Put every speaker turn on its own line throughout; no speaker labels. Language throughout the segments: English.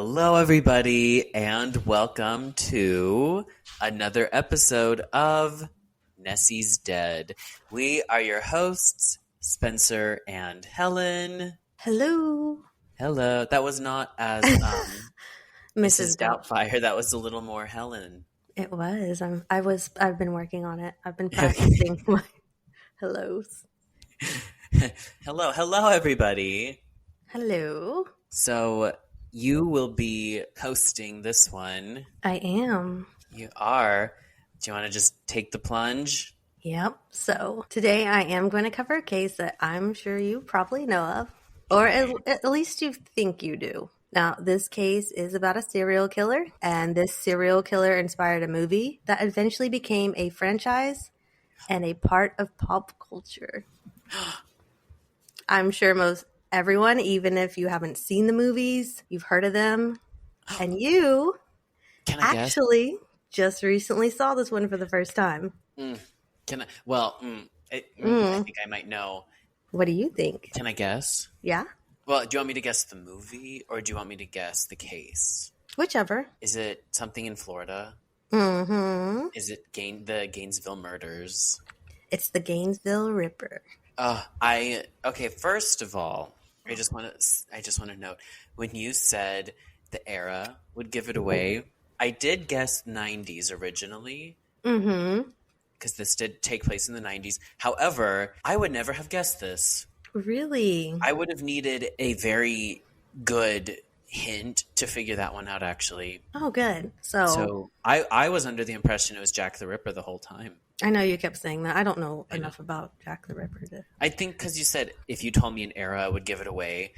Hello, everybody, and welcome to another episode of Nessie's Dead. We are your hosts, Spencer and Helen.
Hello.
Hello. That was not as Mrs. Doubtfire. That was a little more Helen.
It was. I've been working on it. I've been practicing my hellos.
Hello, everybody.
Hello.
So you will be hosting this one.
I am.
You are. Do you want to just take the plunge?
Yep. So today I am going to cover a case that I'm sure you probably know of, or at least you think you do. Now, this case is about a serial killer, and this serial killer inspired a movie that eventually became a franchise and a part of pop culture. I'm sure most everyone, even if you haven't seen the movies, you've heard of them, and you actually just recently saw this one for the first time.
Can I? Well, I think I might know.
What do you think?
Can I guess?
Yeah?
Well, do you want me to guess the movie, or do you want me to guess the case?
Whichever.
Is it something in Florida?
Mm-hmm.
Is it the Gainesville murders?
It's the Gainesville Ripper.
Okay. First of all, I just want to note, when you said the era would give it away, I did guess 90s originally.
Mm-hmm.
Because this did take place in the 90s. However, I would never have guessed this.
Really?
I would have needed a very good hint to figure that one out, actually.
Oh, good. So
I was under the impression it was Jack the Ripper the whole time.
I know you kept saying that. I don't know enough about Jack the Ripper.
I think because you said if you told me an era, I would give it away.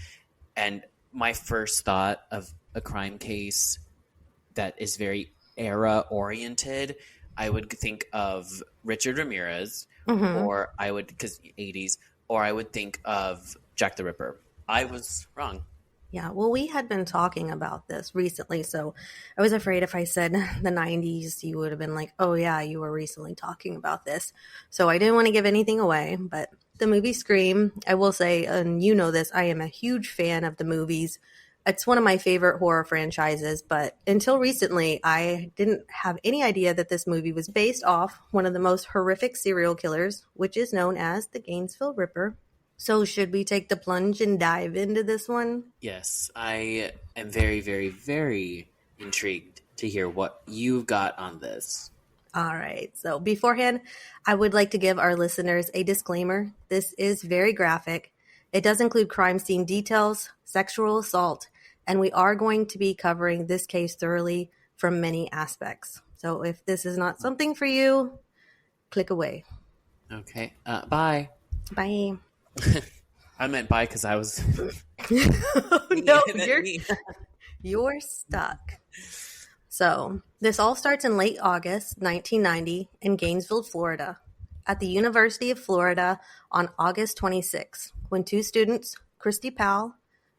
And my first thought of a crime case that is very era-oriented, I would think of Richard Ramirez, or I would, because 80s, or I would think of Jack the Ripper. I was wrong.
Yeah, well, we had been talking about this recently, so I was afraid if I said the 90s, you would have been like, oh yeah, you were recently talking about this. So I didn't want to give anything away, but the movie Scream, I will say, and you know this, I am a huge fan of the movies. It's one of my favorite horror franchises, but until recently, I didn't have any idea that this movie was based off one of the most horrific serial killers, which is known as the Gainesville Ripper. So should we take the plunge and dive into this one?
Yes, I am very, very, very intrigued to hear what you've got on this.
All right. So beforehand, I would like to give our listeners a disclaimer. This is very graphic. It does include crime scene details, sexual assault, and we are going to be covering this case thoroughly from many aspects. So if this is not something for you, click away.
Okay. Bye.
Bye.
I meant bye because I was...
No, you're stuck. So this all starts in late August 1990 in Gainesville, Florida, at the University of Florida on August 26, when two students, Christy Powell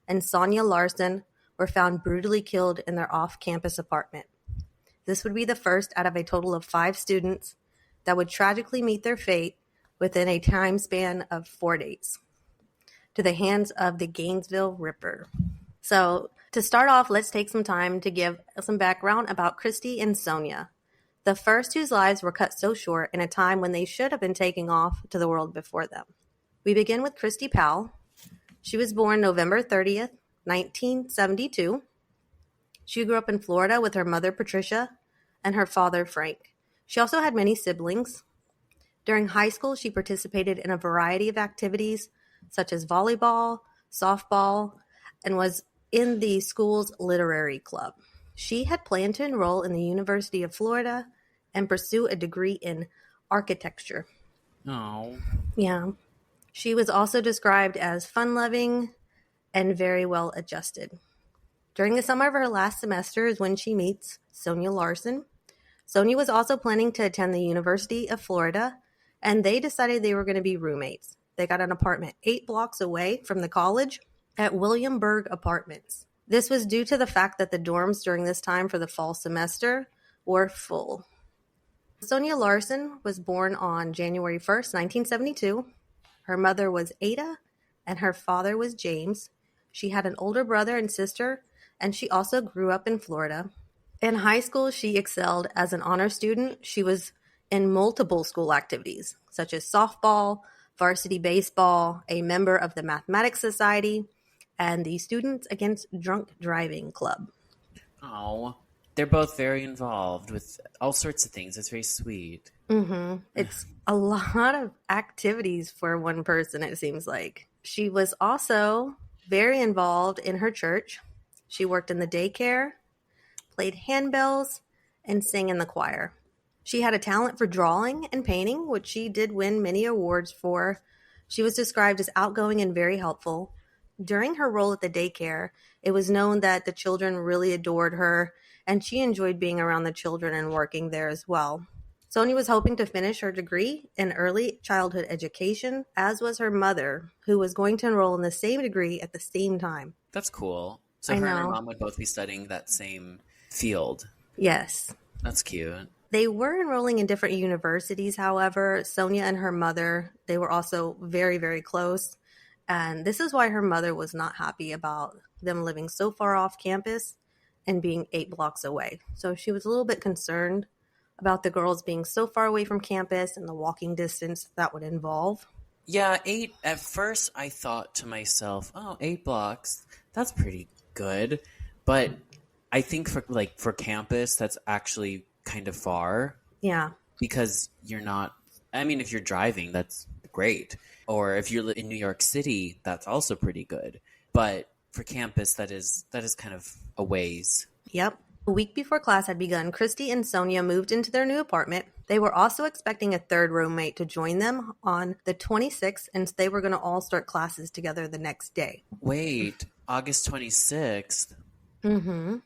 and Sonia Larson, were found brutally killed in their off-campus apartment. This would be the first out of a total of 5 students that would tragically meet their fate within a time span of 4 days, to the hands of the Gainesville Ripper. So to start off, let's take some time to give some background about Christy and Sonia, the first whose lives were cut so short in a time when they should have been taking off to the world before them. We begin with Christy Powell. She was born November 30th, 1972. She grew up in Florida with her mother, Patricia, and her father, Frank. She also had many siblings. During high school, she participated in a variety of activities, such as volleyball, softball, and was in the school's literary club. She had planned to enroll in the University of Florida and pursue a degree in architecture.
Oh.
Yeah. She was also described as fun-loving and very well-adjusted. During the summer of her last semester is when she meets Sonia Larson. Sonia was also planning to attend the University of Florida, and they decided they were going to be roommates. They got an apartment 8 blocks away from the college at Williamsburg Apartments. This was due to the fact that the dorms during this time for the fall semester were full. Sonia Larson was born on January 1st, 1972. Her mother was Ada, and her father was James. She had an older brother and sister, and she also grew up in Florida. In high school, she excelled as an honor student. She was in multiple school activities, such as softball, varsity baseball, a member of the Mathematics Society, and the Students Against Drunk Driving Club.
Oh, they're both very involved with all sorts of things. It's very sweet.
Mm-hmm. It's a lot of activities for one person, it seems like. She was also very involved in her church. She worked in the daycare, played handbells, and sang in the choir. She had a talent for drawing and painting, which she did win many awards for. She was described as outgoing and very helpful. During her role at the daycare, it was known that the children really adored her, and she enjoyed being around the children and working there as well. Sonia was hoping to finish her degree in early childhood education, as was her mother, who was going to enroll in the same degree at the same time.
That's cool. So her and her mom would both be studying that same field.
Yes.
That's cute.
They were enrolling in different universities, however. Sonia and her mother, they were also very, very close. And this is why her mother was not happy about them living so far off campus and being 8 blocks away. So she was a little bit concerned about the girls being so far away from campus and the walking distance that would involve.
Yeah, 8. At first, I thought to myself, oh, 8 blocks, that's pretty good. But I think for campus, that's actually kind of far.
Yeah.
Because you're not, I mean, if you're driving, that's great. Or if you're in New York City, that's also pretty good. But for campus, that is kind of a ways.
Yep. A week before class had begun, Christy and Sonia moved into their new apartment. They were also expecting a third roommate to join them on the 26th, and they were going to all start classes together the next day.
Wait, August 26th?
Mm-hmm.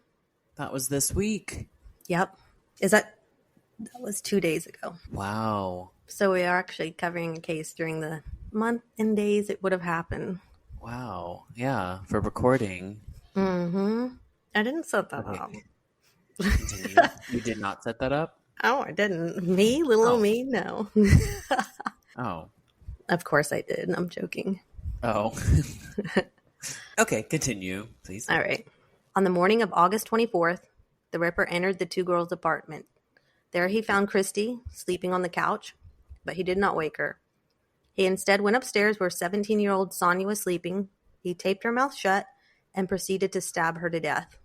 That was this week.
Yep. That was 2 days ago.
Wow.
So we are actually covering a case during the month and days it would have happened.
Wow. Yeah, for recording.
Mm-hmm. I didn't set that up.
You did not set that up?
Oh, I didn't. Me? Old me? No.
Oh.
Of course I did. I'm joking.
Oh. Okay, continue, please.
All right. On the morning of August 24th, the Ripper entered the 2 girls' apartment. There he found Christy sleeping on the couch, but he did not wake her. He instead went upstairs where 17-year-old Sonia was sleeping. He taped her mouth shut and proceeded to stab her to death.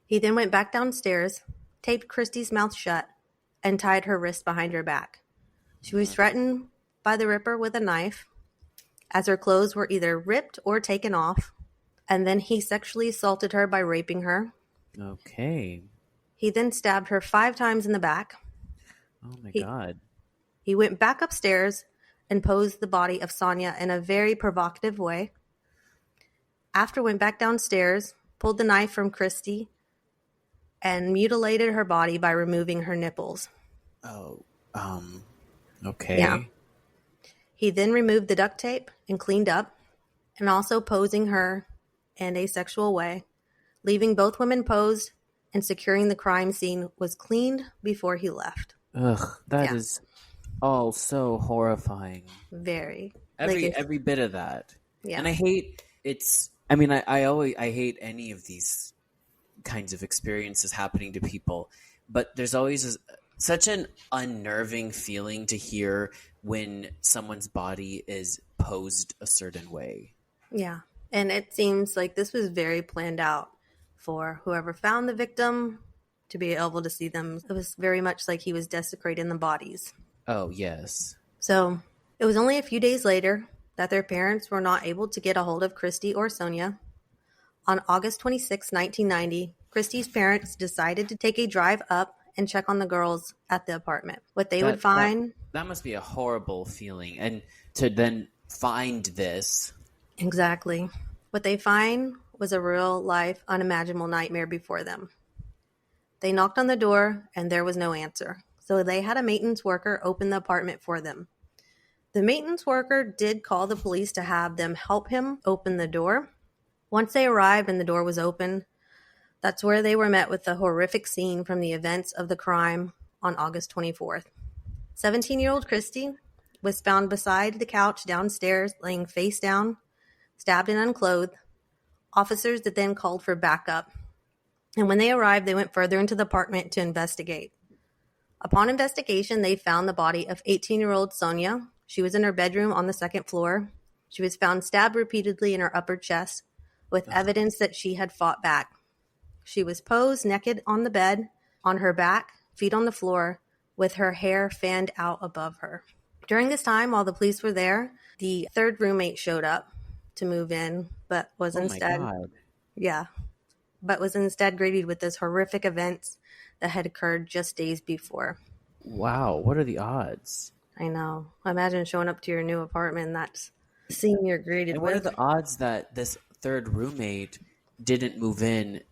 He then went back downstairs, taped Christy's mouth shut, and tied her wrists behind her back. She was threatened by the Ripper with a knife, as her clothes were either ripped or taken off, and then he sexually assaulted her by raping her.
Okay.
He then stabbed her 5 times in the back.
Oh my God.
He went back upstairs and posed the body of Sonia in a very provocative way. After went back downstairs, pulled the knife from Christy, and mutilated her body by removing her nipples.
Oh, okay.
Yeah. He then removed the duct tape and cleaned up, and also posing her in a sexual way, leaving both women posed and securing the crime scene was cleaned before he left.
Ugh, that is all so horrifying.
Very.
Every bit of that.
Yeah.
And I hate I hate any of these kinds of experiences happening to people, but there's always such an unnerving feeling to hear when someone's body is posed a certain way.
Yeah. And it seems like this was very planned out for whoever found the victim to be able to see them. It was very much like he was desecrating the bodies.
Oh, yes.
So it was only a few days later that their parents were not able to get a hold of Christy or Sonia. On August 26, 1990, Christy's parents decided to take a drive up and check on the girls at the apartment. What they would find...
That must be a horrible feeling. And to then find this...
Exactly. What they find was a real-life, unimaginable nightmare before them. They knocked on the door, and there was no answer. So they had a maintenance worker open the apartment for them. The maintenance worker did call the police to have them help him open the door. Once they arrived and the door was open, that's where they were met with the horrific scene from the events of the crime on August 24th. 17-year-old Christy was found beside the couch downstairs, laying face down, stabbed and unclothed. Officers then called for backup. And when they arrived, they went further into the apartment to investigate. Upon investigation, they found the body of 18-year-old Sonia. She was in her bedroom on the second floor. She was found stabbed repeatedly in her upper chest with evidence that she had fought back. She was posed naked on the bed, on her back, feet on the floor, with her hair fanned out above her. During this time, while the police were there, the third roommate showed up to move in, but was instead greeted with this horrific events that had occurred just days before.
Wow, what are the odds?
I know. Imagine showing up to your new apartment and that's the scene you're greeted
And
with.
what are the odds that this third roommate didn't move in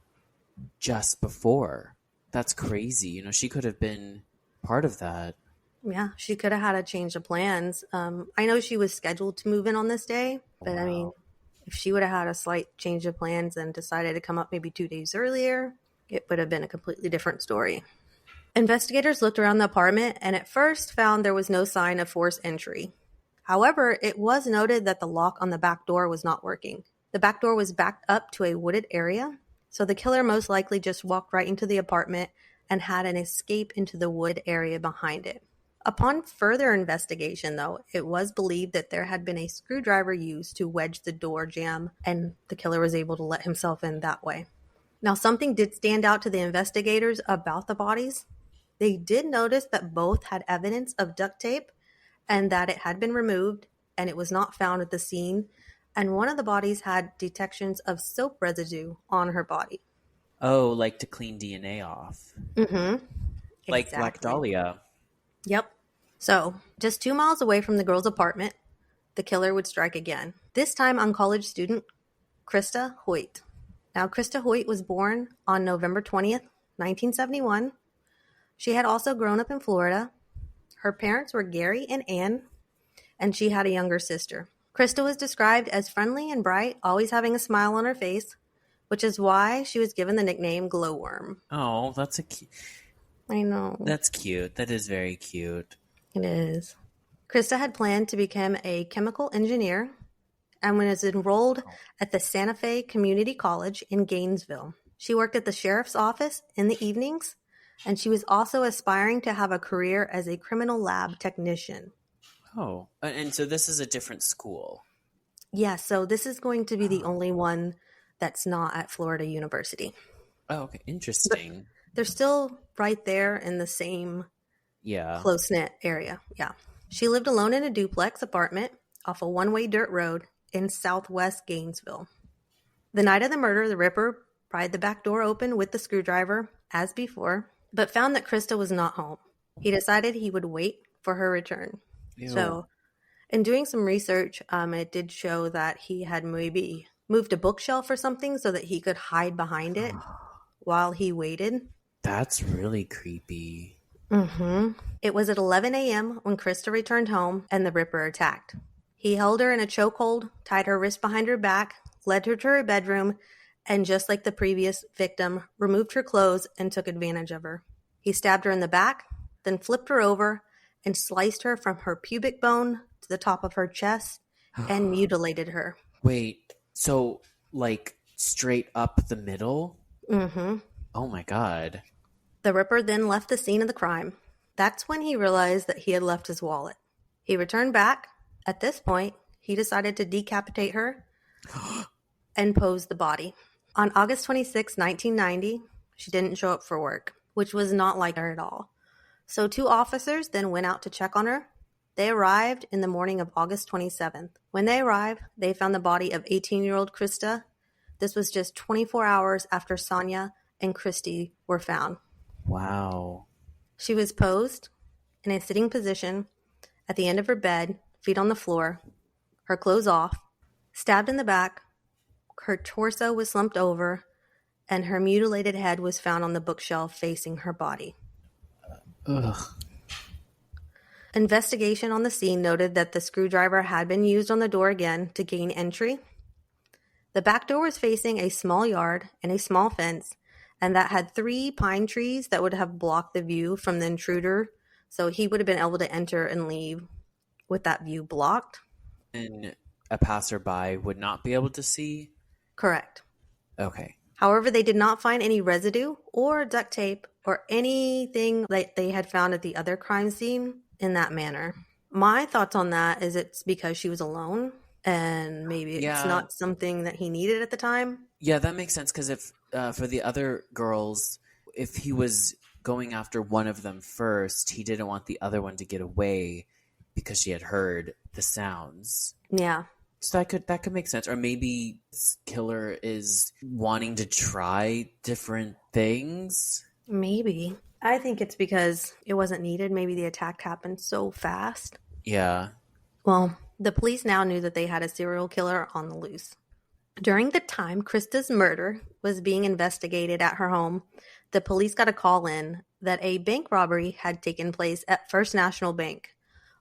just before? That's crazy. You know, she could have been part of that.
Yeah, she could have had a change of plans. I know she was scheduled to move in on this day, but
Wow.
I mean, if she would have had a slight change of plans and decided to come up maybe 2 days earlier, it would have been a completely different story. Investigators looked around the apartment and at first found there was no sign of forced entry. However, it was noted that the lock on the back door was not working. The back door was backed up to a wooded area, so the killer most likely just walked right into the apartment and had an escape into the wood area behind it. Upon further investigation, though, it was believed that there had been a screwdriver used to wedge the door jamb, and the killer was able to let himself in that way. Now, something did stand out to the investigators about the bodies. They did notice that both had evidence of duct tape and that it had been removed and it was not found at the scene. And one of the bodies had detections of soap residue on her body.
Oh, like to clean DNA off.
Mm-hmm.
Like
Exactly.
Black Dahlia.
Yep. So, just 2 miles away from the girl's apartment, the killer would strike again. This time on college student Krista Hoyt. Now, Krista Hoyt was born on November 20th, 1971. She had also grown up in Florida. Her parents were Gary and Ann, and she had a younger sister. Krista was described as friendly and bright, always having a smile on her face, which is why she was given the nickname Glowworm.
Oh, that's
I know.
That's cute. That is very cute.
It is. Krista had planned to become a chemical engineer and was enrolled at the Santa Fe Community College in Gainesville. She worked at the sheriff's office in the evenings, and she was also aspiring to have a career as a criminal lab technician.
Oh, and so this is a different school.
Yeah, so this is going to be the only one that's not at Florida University.
Oh, okay. Interesting.
But they're still right there in the same close-knit area. Yeah. She lived alone in a duplex apartment off a one-way dirt road in southwest Gainesville. The night of the murder, the Ripper pried the back door open with the screwdriver, as before, but found that Krista was not home. He decided he would wait for her return.
Ew.
So, in doing some research, it did show that he had maybe moved a bookshelf or something so that he could hide behind it while he waited.
That's really creepy.
Mm-hmm. It was at 11 a.m. when Krista returned home and the Ripper attacked. He held her in a chokehold, tied her wrist behind her back, led her to her bedroom, and just like the previous victim, removed her clothes and took advantage of her. He stabbed her in the back, then flipped her over and sliced her from her pubic bone to the top of her chest and mutilated her.
Wait, so like straight up the middle?
Mm-hmm.
Oh my God.
The Ripper then left the scene of the crime. That's when he realized that he had left his wallet. He returned back. At this point, he decided to decapitate her and pose the body. On August 26, 1990, she didn't show up for work, which was not like her at all. So 2 officers then went out to check on her. They arrived in the morning of August 27th. When they arrived, they found the body of 18-year-old Krista. This was just 24 hours after Sonia and Christy were found.
Wow.
She was posed in a sitting position at the end of her bed, feet on the floor, her clothes off, stabbed in the back. Her torso was slumped over, and her mutilated head was found on the bookshelf facing her body.
Ugh.
Investigation on the scene noted that the screwdriver had been used on the door again to gain entry. The back door was facing a small yard and a small fence, and that had 3 pine trees that would have blocked the view from the intruder, so he would have been able to enter and leave with that view blocked.
And a passerby would not be able to see?
Correct.
Okay.
However, they did not find any residue or duct tape or anything that they had found at the other crime scene in that manner. My thoughts on that is it's because she was alone and maybe it's
Yeah.
not something that he needed at the time.
Yeah, that makes sense because if for the other girls, if he was going after one of them first, he didn't want the other one to get away because she had heard the sounds.
Yeah.
So that could make sense. Or maybe this killer is wanting to try different things.
Maybe. I think it's because it wasn't needed. Maybe the attack happened so fast.
Yeah.
Well, the police now knew that they had a serial killer on the loose. During the time Krista's murder was being investigated at her home, the police got a call in that a bank robbery had taken place at First National Bank,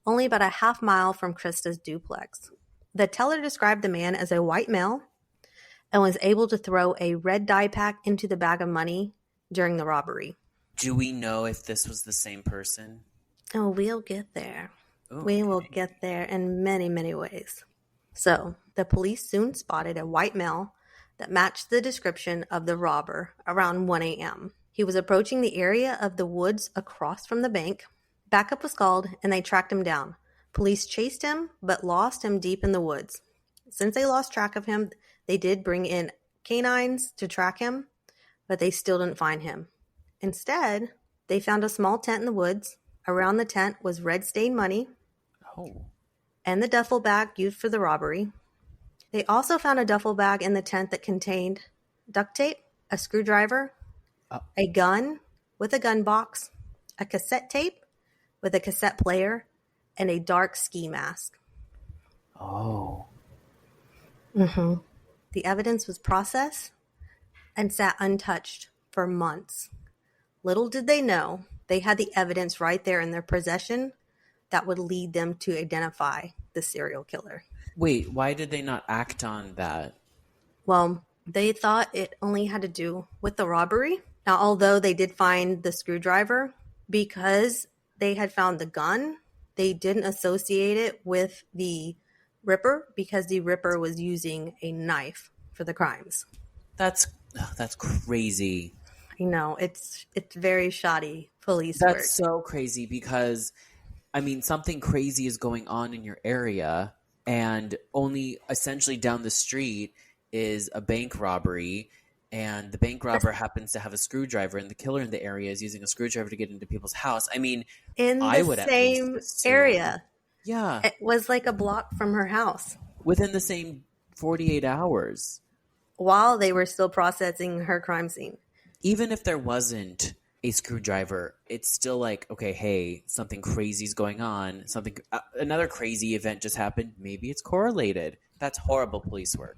only about a half mile from Krista's duplex. The teller described the man as a white male and was able to throw a red dye pack into the bag of money during the robbery.
Do we know if this was the same person?
Oh, we'll get there.
Ooh,
We will get there in many, many ways. So, the police soon spotted a white male that matched the description of the robber around 1 a.m. He was approaching the area of the woods across from the bank. Backup was called and they tracked him down. Police chased him but lost him deep in the woods. Since they lost track of him, they did bring in canines to track him, but they still didn't find him. Instead, they found a small tent in the woods. Around the tent was red-stained money
Oh.
and the duffel bag used for the robbery. They also found a duffel bag in the tent that contained duct tape, a screwdriver, a gun with a gun box, a cassette tape with a cassette player, and a dark ski mask.
Oh.
The evidence was processed and sat untouched for months. Little did they know, they had the evidence right there in their possession that would lead them to identify the serial killer.
Wait, why did they not act on that?
Well, they thought it only had to do with the robbery. Now, although they did find the screwdriver, because they had found the gun, they didn't associate it with the Ripper because the Ripper was using a knife for the crimes.
That's crazy.
I know, it's very shoddy police work.
That's so crazy because, I mean, something crazy is going on in your area, and only essentially down the street is a bank robbery, and the bank robber happens to have a screwdriver, and the killer in the area is using a screwdriver to get into people's house. I mean,
In
I
the
would at least
same
assume-
area.
Yeah,
It was like a block from her house
within the same 48 hours.
while they were still processing her crime scene.
Even if there wasn't a screwdriver, it's still like, okay, hey, something crazy's going on. Another crazy event just happened. Maybe it's correlated. That's horrible police work.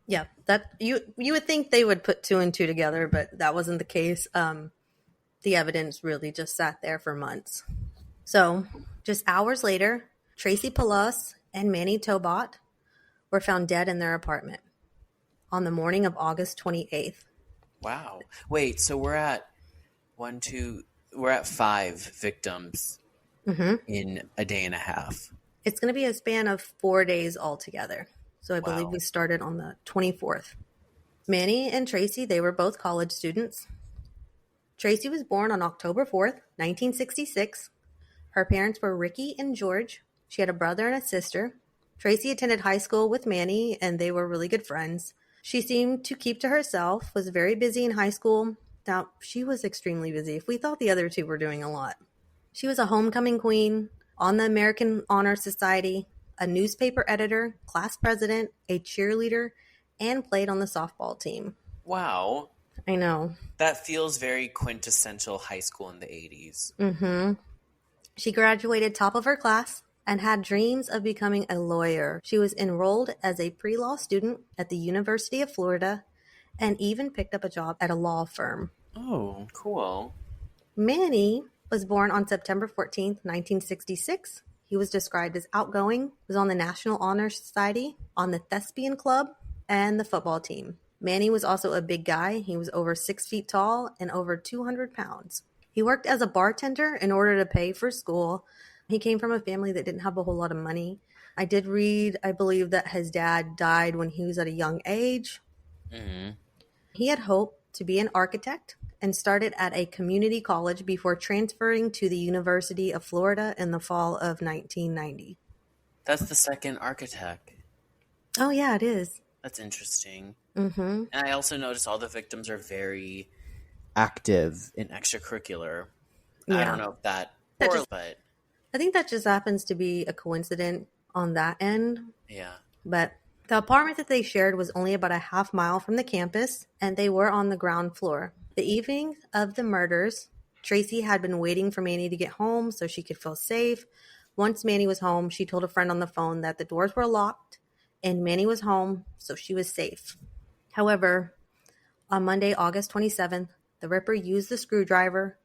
Yeah, that you would think they would put two and two together, but that wasn't the case. The evidence really just sat there for months. So, just hours later, Tracy Palos and Manny Tobot were found dead in their apartment on the morning of August 28th.
Wow. Wait, so we're at we're at 5 victims in a day and a half.
It's going to be a span of 4 days altogether. So I believe we started on the 24th. Manny and Tracy, they were both college students. Tracy was born on October 4th, 1966. Her parents were Ricky and George. She had a brother and a sister. Tracy attended high school with Manny, and they were really good friends. She seemed to keep to herself, was very busy in high school. Now, she was extremely busy. If we thought the other two were doing a lot. She was a homecoming queen, on the American Honor Society, a newspaper editor, class president, a cheerleader, and played on the softball team.
Wow.
I know.
That feels very quintessential high school in the 80s.
She graduated top of her class and had dreams of becoming a lawyer. She was enrolled as a pre-law student at the University of Florida and even picked up a job at a law firm.
Oh, cool.
Manny was born on September 14th, 1966. He was described as outgoing, was on the National Honor Society, on the Thespian Club, and the football team. Manny was also a big guy. He was over 6 feet tall and over 200 pounds. He worked as a bartender in order to pay for school. He came from a family that didn't have a whole lot of money. I did read, I believe, that his dad died when he was at a young age. He had hoped to be an architect and started at a community college before transferring to the University of Florida in the fall of 1990.
That's the second architect.
Oh, yeah, it is.
That's interesting.
Mm-hmm.
And I also noticed all the victims are very active in extracurricular.
Yeah.
I don't know if that but
I think that just happens to be a coincidence on that end.
yeah.
But the apartment that they shared was only about a half mile from the campus, and they were on the ground floor. The evening of the murders, Tracy had been waiting for Manny to get home so she could feel safe. Once Manny was home, she told a friend on the phone that the doors were locked and Manny was home, so she was safe. However, on Monday, August 27th, the Ripper used the screwdriver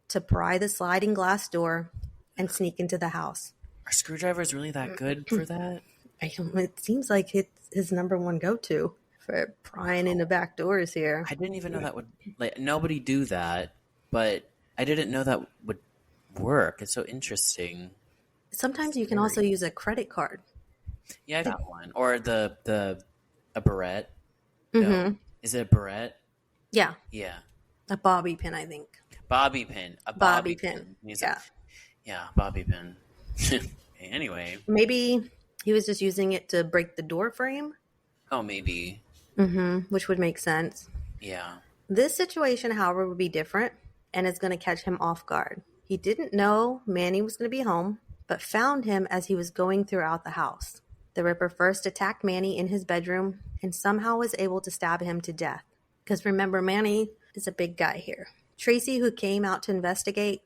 to pry the sliding glass door and sneak into the house.
Are screwdrivers really that good for that?
It seems like it's his number one go-to for prying into back doors here.
I didn't even know that would, like, nobody do that, but I didn't know that would work. It's so interesting.
Sometimes you can also use a credit card.
Yeah, I got one. Or a barrette.
Mm-hmm.
No. Is it a barrette?
Yeah.
Yeah.
A bobby pin, I think.
Bobby pin. A
bobby pin. Yeah.
Yeah, bobby pin. Anyway.
Maybe he was just using it to break the door frame.
Oh, maybe.
Mm-hmm. Which would make sense.
Yeah.
This situation, however, would be different and is going to catch him off guard. He didn't know Manny was going to be home, but found him as he was going throughout the house. The Ripper first attacked Manny in his bedroom and somehow was able to stab him to death. Because remember, Manny is a big guy here. Tracy, who came out to investigate,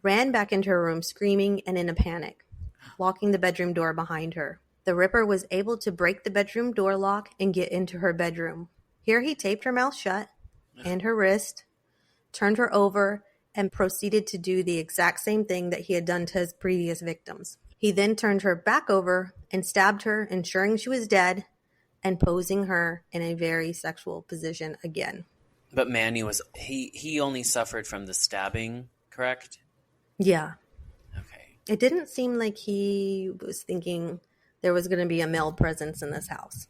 ran back into her room screaming and in a panic, locking the bedroom door behind her. The Ripper was able to break the bedroom door lock and get into her bedroom. Here he taped her mouth shut and her wrist, turned her over, and proceeded to do the exact same thing that he had done to his previous victims. He then turned her back over and stabbed her, ensuring she was dead, and posing her in a very sexual position again.
But Manny was, he only suffered from the stabbing, correct?
Yeah.
Okay.
It didn't seem like he was thinking there was going to be a male presence in this house.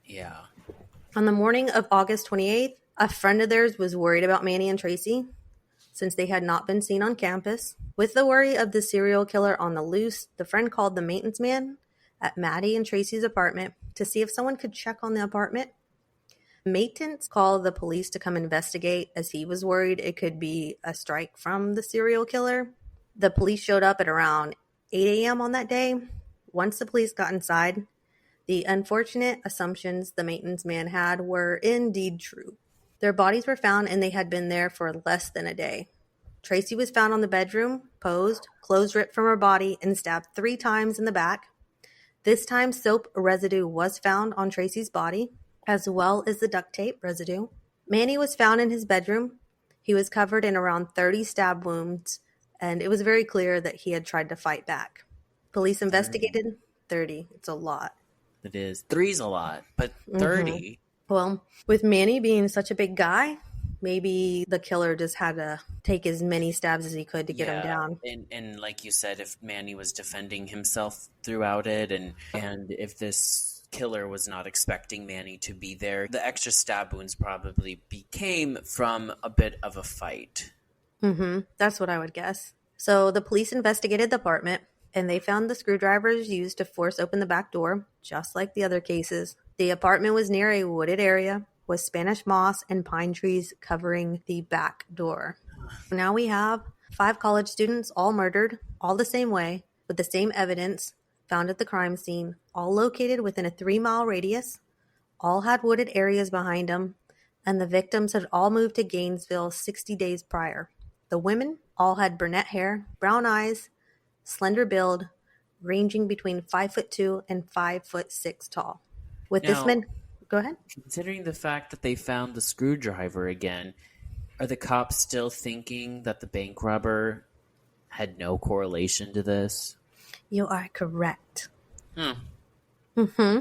Yeah.
On the morning of August 28th, a friend of theirs was worried about Manny and Tracy since they had not been seen on campus. With the worry of the serial killer on the loose, the friend called the maintenance man at Maddie and Tracy's apartment to see if someone could check on the apartment. Maintenance called the police to come investigate as he was worried it could be a strike from the serial killer. The police showed up at around 8 a.m. on that day. Once the police got inside, the unfortunate assumptions the maintenance man had were indeed true. Their bodies were found and they had been there for less than a day. Tracy was found on the bedroom, posed, clothes ripped from her body, and stabbed 3 times in the back. This time, soap residue was found on Tracy's body, as well as the duct tape residue. Manny was found in his bedroom. He was covered in around 30 stab wounds, and it was very clear that he had tried to fight back. Police investigated 30. It's a lot.
It is. 3's a lot, but 30?
Mm-hmm. Well, with Manny being such a big guy, maybe the killer just had to take as many stabs as he could to get him down.
And like you said, if Manny was defending himself throughout it, and if this killer was not expecting Manny to be there, the extra stab wounds probably became from a bit of a fight.
Mm-hmm. That's what I would guess. So the police investigated the apartment, and they found the screwdrivers used to force open the back door, just like the other cases. The apartment was near a wooded area with Spanish moss and pine trees covering the back door. Now we have 5 college students all murdered, all the same way, with the same evidence found at the crime scene, all located within a 3-mile radius, all had wooded areas behind them, and the victims had all moved to Gainesville 60 days prior. The women all had brunette hair, brown eyes, slender build, ranging between 5'2" and 5'6" tall. With this man, go ahead.
Considering the fact that they found the screwdriver again, are the cops still thinking that the bank robber had no correlation to this?
You are correct.
Mm-hmm.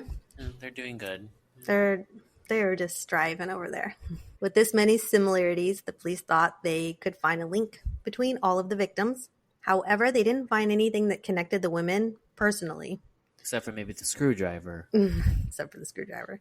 They're doing good.
They're just striving over there. With this many similarities, the police thought they could find a link between all of the victims. However, they didn't find anything that connected the women personally.
Except for maybe the screwdriver.
Except for the screwdriver.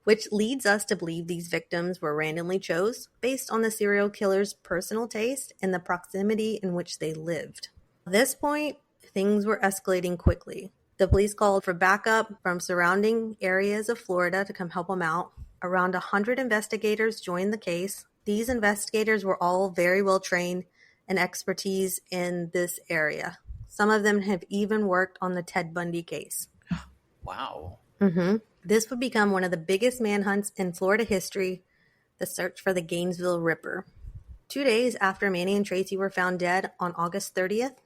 which leads us to believe these victims were randomly chose based on the serial killer's personal taste and the proximity in which they lived. At this point, things were escalating quickly. The police called for backup from surrounding areas of Florida to come help them out. Around 100 investigators joined the case. These investigators were all very well trained and expertise in this area. Some of them have even worked on the Ted Bundy case.
Wow.
This would become one of the biggest manhunts in Florida history, the search for the Gainesville Ripper. 2 days after Manny and Tracy were found dead on August 30th,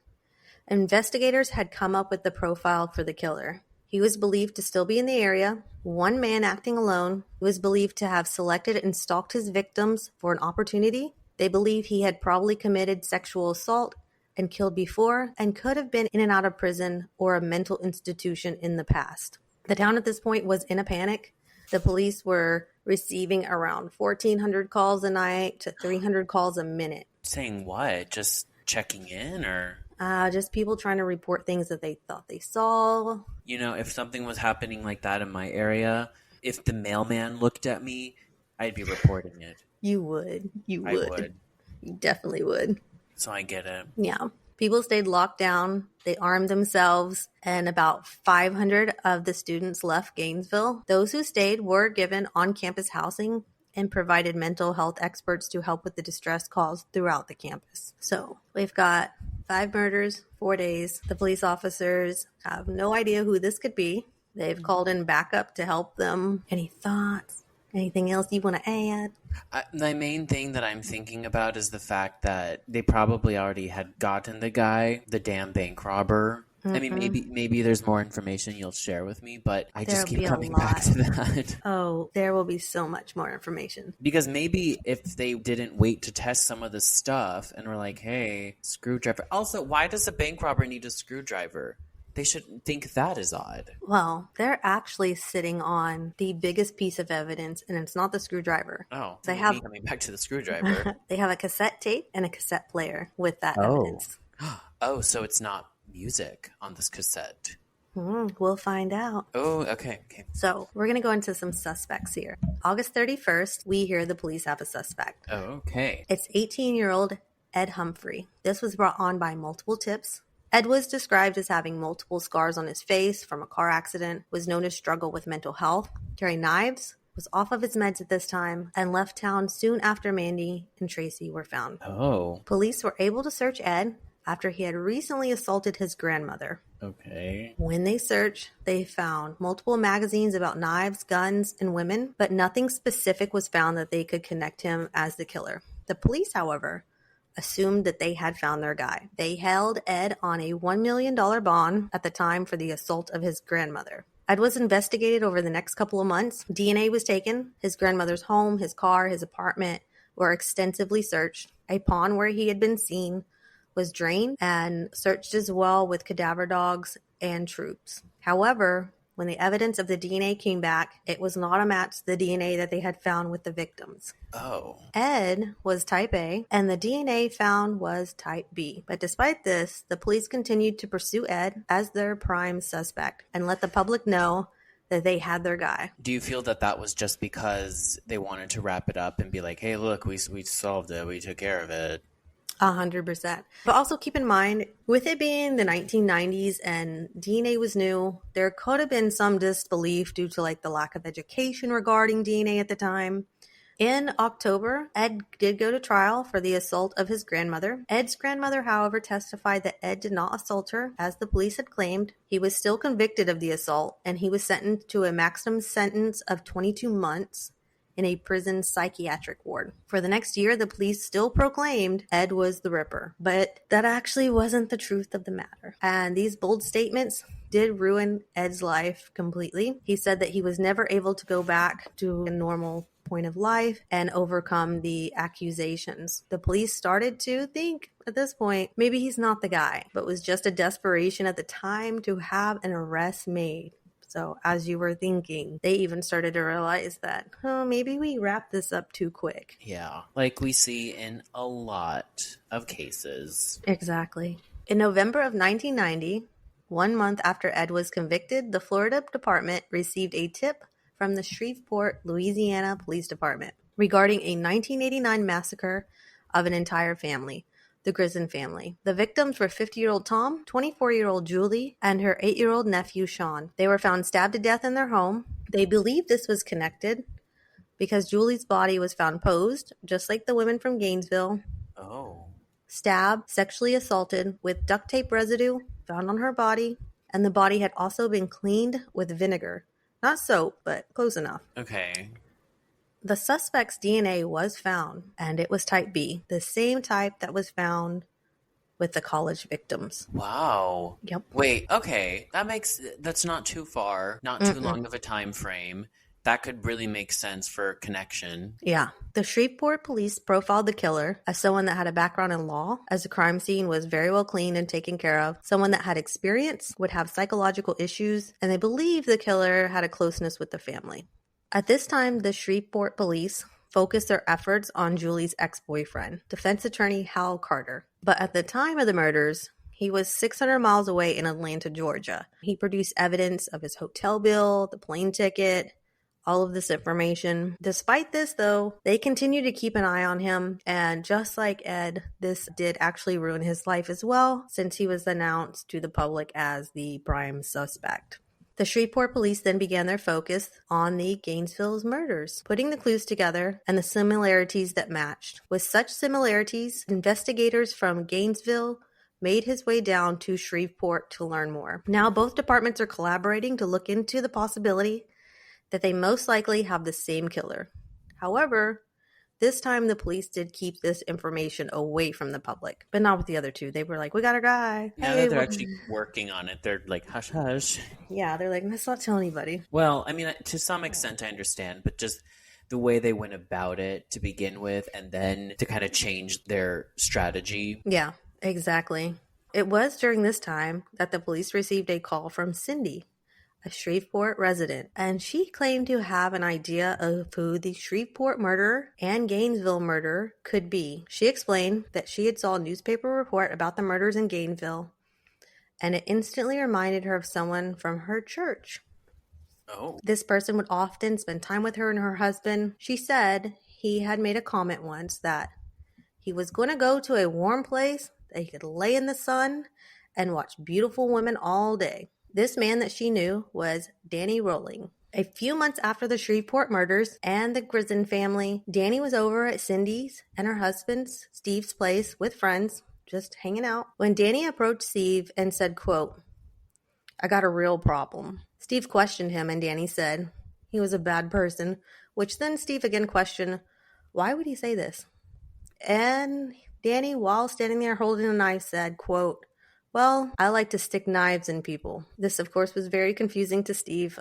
investigators had come up with the profile for the killer. He was believed to still be in the area, one man acting alone. He was believed to have selected and stalked his victims for an opportunity. They believe he had probably committed sexual assault and killed before and could have been in and out of prison or a mental institution in the past. The town at this point was in a panic. The police were receiving around 1,400 calls a night to 300 calls a minute.
Saying what? Just checking in or?
Just people trying to report things that they thought they saw.
You know, if something was happening like that in my area, if the mailman looked at me, I'd be reporting it.
You would.
I would.
You definitely would.
So I get it.
Yeah. People stayed locked down. They armed themselves, and about 500 of the students left Gainesville. Those who stayed were given on-campus housing and provided mental health experts to help with the distress caused throughout the campus. So we've got 5 murders, 4 days. The police officers have no idea who this could be. They've called in backup to help them. Any thoughts? Anything else you want to add?
The main thing that I'm thinking about is the fact that they probably already had gotten the guy, the damn bank robber. I mean, maybe there's more information you'll share with me, but I just keep coming back to that.
Oh, there will be so much more information.
Because maybe if they didn't wait to test some of the stuff and were like, hey, screwdriver. Also, why does a bank robber need a screwdriver? They should think that is odd.
Well, they're actually sitting on the biggest piece of evidence, and it's not the screwdriver.
Oh,
they have
coming back to the screwdriver.
They have a cassette tape and a cassette player with that evidence.
Oh, so it's not music on this cassette.
We'll find out.
Oh, okay.
So we're going to go into some suspects here. August 31st, we hear the police have a suspect.
Oh, okay.
It's 18-year-old Ed Humphrey. This was brought on by multiple tips. Ed was described as having multiple scars on his face from a car accident, was known to struggle with mental health, carry knives, was off of his meds at this time, and left town soon after Mandy and Tracy were found.
Oh.
Police were able to search Ed after he had recently assaulted his grandmother.
Okay.
When they searched, they found multiple magazines about knives, guns, and women, but nothing specific was found that they could connect him as the killer. The police, however, assumed that they had found their guy. They held Ed on a $1 million bond at the time for the assault of his grandmother. Ed was investigated over the next couple of months. DNA was taken. His grandmother's home, his car, his apartment were extensively searched. A pond where he had been seen was drained and searched as well with cadaver dogs and troops. However, when the evidence of the DNA came back, it was not a match to the DNA that they had found with the victims.
Oh.
Ed was type A, and the DNA found was type B. But despite this, the police continued to pursue Ed as their prime suspect and let the public know that they had their guy.
Do you feel that that was just because they wanted to wrap it up and be like, hey, look, we solved it, we took care of it?
100%. But also keep in mind, with it being the 1990s and DNA was new, there could have been some disbelief due to like the lack of education regarding DNA at the time. In October, Ed did go to trial for the assault of his grandmother. Ed's grandmother, however, testified that Ed did not assault her, as the police had claimed. He was still convicted of the assault, and he was sentenced to a maximum sentence of 22 months in a prison psychiatric ward. For the next year, the police still proclaimed Ed was the Ripper, but that actually wasn't the truth of the matter. And these bold statements did ruin Ed's life completely. He said that he was never able to go back to a normal point of life and overcome the accusations. The police started to think at this point, maybe he's not the guy, but was just a desperation at the time to have an arrest made. So as you were thinking, they even started to realize that, maybe we wrapped this up too quick.
Yeah, like we see in a lot of cases.
Exactly. In November of 1990, 1 month after Ed was convicted, the Florida Department received a tip from the Shreveport, Louisiana Police Department regarding a 1989 massacre of an entire family, the Grissom family. The victims were 50-year-old Tom, 24-year-old Julie, and her 8-year-old nephew Sean. They were found stabbed to death in their home. They believe this was connected because Julie's body was found posed, just like the women from Gainesville.
Oh.
Stabbed, sexually assaulted, with duct tape residue found on her body, and the body had also been cleaned with vinegar. Not soap, but close enough.
Okay.
The suspect's DNA was found, and it was type B, the same type that was found with the college victims.
Wow.
Yep.
Wait, okay. That's not too far, not too long of a time frame. That could really make sense for connection.
Yeah. The Shreveport police profiled the killer as someone that had a background in law, as the crime scene was very well cleaned and taken care of, someone that had experience, would have psychological issues, and they believe the killer had a closeness with the family. At this time, the Shreveport police focused their efforts on Julie's ex-boyfriend, defense attorney Hal Carter. But at the time of the murders, he was 600 miles away in Atlanta, Georgia. He produced evidence of his hotel bill, the plane ticket, all of this information. Despite this, though, they continue to keep an eye on him. And just like Ed, this did actually ruin his life as well, since he was announced to the public as the prime suspect. The Shreveport police then began their focus on the Gainesville's murders, putting the clues together and the similarities that matched. With such similarities, investigators from Gainesville made his way down to Shreveport to learn more. Now both departments are collaborating to look into the possibility that they most likely have the same killer. However, this time the police did keep this information away from the public, but not with the other two. They were like, we got our guy.
Now that they're actually working on it, they're like, hush, hush.
Yeah, they're like, let's not tell anybody.
Well, I mean, to some extent I understand, but just the way they went about it to begin with and then to kind of change their strategy.
Yeah, exactly. It was during this time that the police received a call from Cindy, a Shreveport resident, and she claimed to have an idea of who the Shreveport murderer and Gainesville murderer could be. She explained that she had saw a newspaper report about the murders in Gainesville, and it instantly reminded her of someone from her church.
Oh.
This person would often spend time with her and her husband. She said he had made a comment once that he was going to go to a warm place that he could lay in the sun and watch beautiful women all day. This man that she knew was Danny Rolling. A few months after the Shreveport murders and the Grissom family, Danny was over at Cindy's and her husband's, Steve's place with friends, just hanging out, when Danny approached Steve and said, quote, I got a real problem. Steve questioned him and Danny said he was a bad person, which then Steve again questioned, why would he say this? And Danny, while standing there holding a knife, said, quote, well, I like to stick knives in people. This, of course, was very confusing to Steve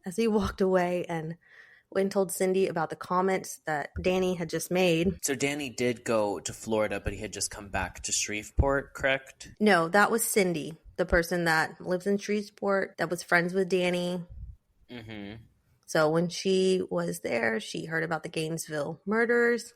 as he walked away and went and told Cindy about the comments that Danny had just made.
So Danny did go to Florida, but he had just come back to Shreveport, correct?
No, that was Cindy, the person that lives in Shreveport, that was friends with Danny.
Mm-hmm.
So when she was there, she heard about the Gainesville murders,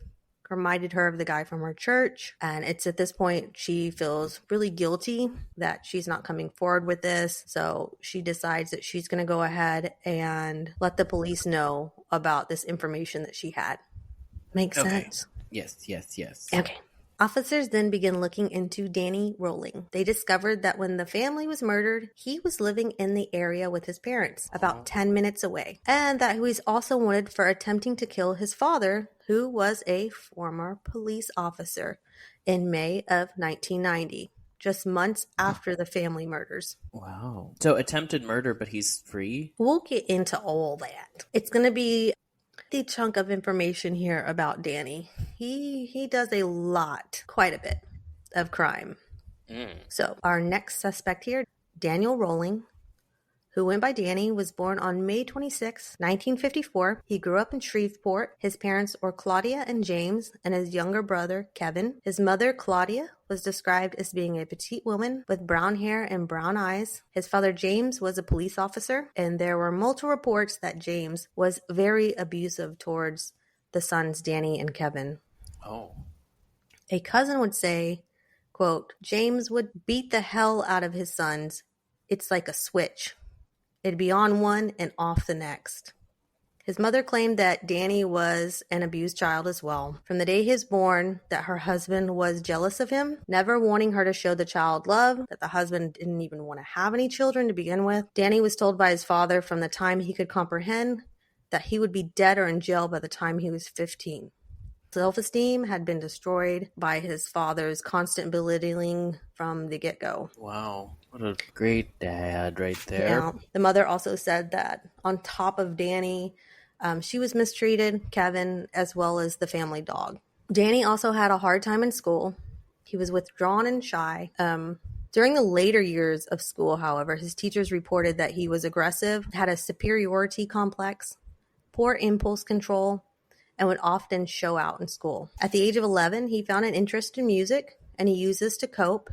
reminded her of the guy from her church, and it's at this point she feels really guilty that she's not coming forward with this, so she decides that she's going to go ahead and let the police know about this information that she had. Makes sense?
Yes.
Okay. Officers then begin looking into Danny Rolling. They discovered that when the family was murdered, he was living in the area with his parents, about 10 minutes away, and that he was also wanted for attempting to kill his father, who was a former police officer, in May of 1990, just months after the family murders.
Wow. So attempted murder, but he's free?
We'll get into all that. It's going to be the chunk of information here about Danny. He does a lot, quite a bit, of crime. So our next suspect here, Daniel Rolling, who went by Danny, was born on May 26, 1954. He grew up in Shreveport. His parents were Claudia and James, and his younger brother, Kevin. His mother, Claudia, was described as being a petite woman with brown hair and brown eyes. His father, James, was a police officer, and there were multiple reports that James was very abusive towards the sons, Danny and Kevin.
Oh.
A cousin would say, quote, James would beat the hell out of his sons. It's like a switch. It'd be on one and off the next. His mother claimed that Danny was an abused child as well. From the day he was born, that her husband was jealous of him, never wanting her to show the child love, that the husband didn't even want to have any children to begin with. Danny was told by his father from the time he could comprehend that he would be dead or in jail by the time he was 15. Self-esteem had been destroyed by his father's constant belittling from the get-go.
Wow, what a great dad right there.
Yeah. The mother also said that on top of Danny, she was mistreated, Kevin, as well as the family dog. Danny also had a hard time in school. He was withdrawn and shy. During the later years of school, however, his teachers reported that he was aggressive, had a superiority complex, poor impulse control, and would often show out in school. At the age of 11, he found an interest in music, and he used this to cope.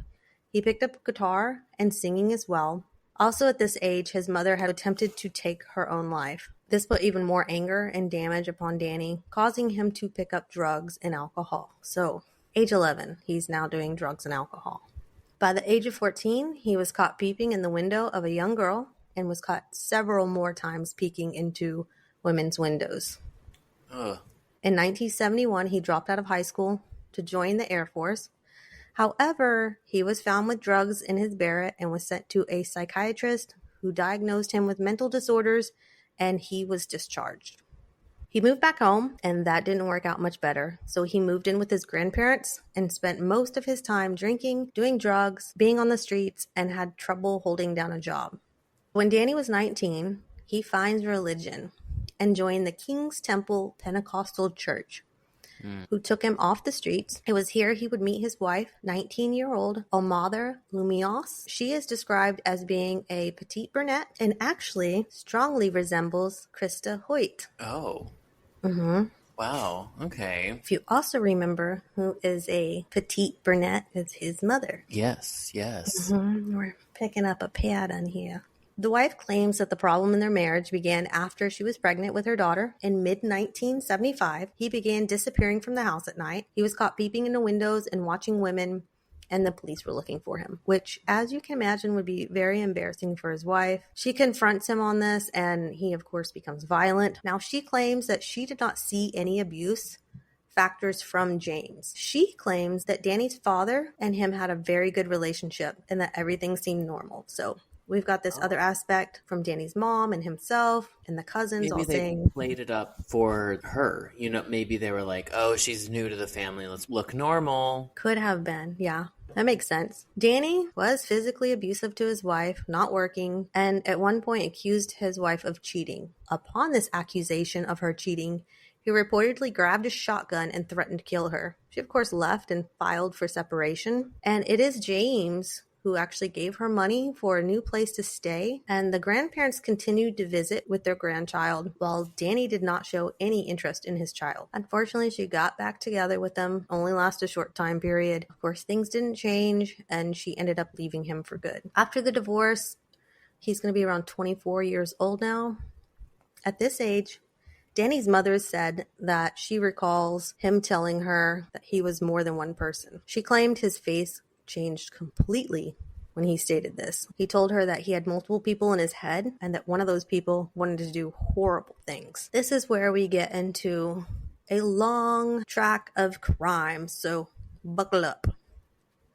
He picked up guitar and singing as well. Also at this age, his mother had attempted to take her own life. This put even more anger and damage upon Danny, causing him to pick up drugs and alcohol. So, age 11, he's now doing drugs and alcohol. By the age of 14, he was caught peeping in the window of a young girl and was caught several more times peeking into women's windows.
Ugh.
In 1971, he dropped out of high school to join the Air Force. However, he was found with drugs in his Barrett and was sent to a psychiatrist who diagnosed him with mental disorders, and he was discharged. He moved back home, and that didn't work out much better. So he moved in with his grandparents and spent most of his time drinking, doing drugs, being on the streets, and had trouble holding down a job. When Danny was 19, he finds religion and joined the King's Temple Pentecostal Church, who took him off the streets. It was here he would meet his wife, 19-year-old Almother Lumios. She is described as being a petite brunette and actually strongly resembles Krista Hoyt.
Oh.
Mm-hmm.
Wow. Okay.
If you also remember who is a petite brunette, is his mother.
Yes.
Mm-hmm. We're picking up a pattern here. The wife claims that the problem in their marriage began after she was pregnant with her daughter. In mid-1975, he began disappearing from the house at night. He was caught peeping into windows and watching women, and the police were looking for him, which, as you can imagine, would be very embarrassing for his wife. She confronts him on this, and he, of course, becomes violent. Now, she claims that she did not see any abuse factors from James. She claims that Danny's father and him had a very good relationship and that everything seemed normal. So we've got this other aspect from Danny's mom and himself and the cousins
maybe
all
they
saying
played it up for her. You know, maybe they were like, oh, she's new to the family. Let's look normal.
Could have been. Yeah, that makes sense. Danny was physically abusive to his wife, not working, and at one point accused his wife of cheating. Upon this accusation of her cheating, he reportedly grabbed a shotgun and threatened to kill her. She, of course, left and filed for separation. And it is James who actually gave her money for a new place to stay, and the grandparents continued to visit with their grandchild, while Danny did not show any interest in his child. Unfortunately, she got back together with them, only lasted a short time period. Of course, things didn't change, and she ended up leaving him for good. After the divorce, he's going to be around 24 years old now. At this age, Danny's mother said that she recalls him telling her that he was more than one person. She claimed his face changed completely when he stated this. He told her that he had multiple people in his head and that one of those people wanted to do horrible things. This is where we get into a long track of crime, so buckle up.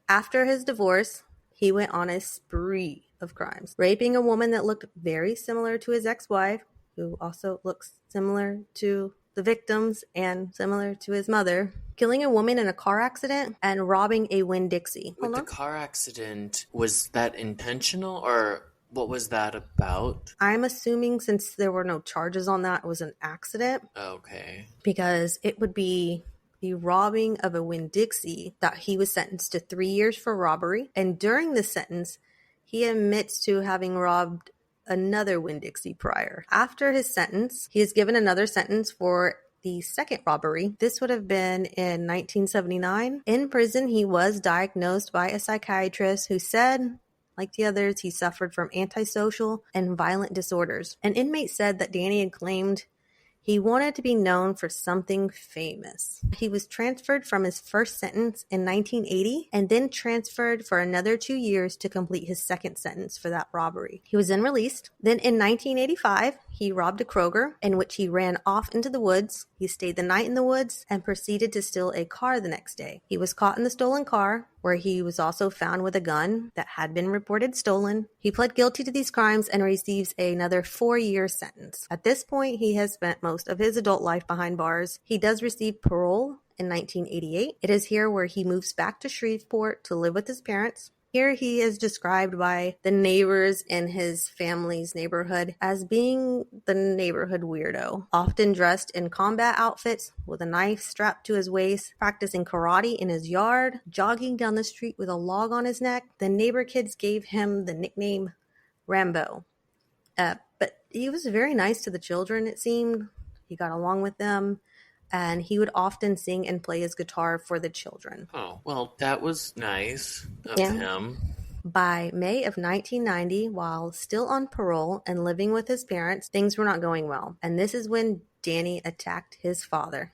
After his divorce, he went on a spree of crimes, raping a woman that looked very similar to his ex-wife, who also looks similar to the victims and similar to his mother, killing a woman in a car accident, and robbing a Winn-Dixie.
With the car accident, was that intentional, or what was that about?
I'm assuming since there were no charges on that, it was an accident.
Okay.
Because it would be the robbing of a Winn-Dixie that he was sentenced to 3 years for robbery. And during the sentence, he admits to having robbed another Winn-Dixie prior. After his sentence, he is given another sentence for the second robbery. This would have been in 1979. In prison, he was diagnosed by a psychiatrist who said, like the others, he suffered from antisocial and violent disorders. An inmate said that Danny had claimed he wanted to be known for something famous. He was transferred from his first sentence in 1980 and then transferred for another 2 years to complete his second sentence for that robbery. He was then released. Then in 1985, he robbed a Kroger, in which he ran off into the woods. He stayed the night in the woods and proceeded to steal a car the next day. He was caught in the stolen car, where he was also found with a gun that had been reported stolen. He pled guilty to these crimes and receives another 4-year sentence. At this point, he has spent most of his adult life behind bars. He does receive parole in 1988. It is here where he moves back to Shreveport to live with his parents. Here he is described by the neighbors in his family's neighborhood as being the neighborhood weirdo, often dressed in combat outfits with a knife strapped to his waist, practicing karate in his yard, jogging down the street with a log on his neck. The neighbor kids gave him the nickname Rambo. But he was very nice to the children, it seemed. He got along with them. And he would often sing and play his guitar for the children.
Oh, well, that was nice of him.
By May of 1990, while still on parole and living with his parents, things were not going well. And this is when Danny attacked his father.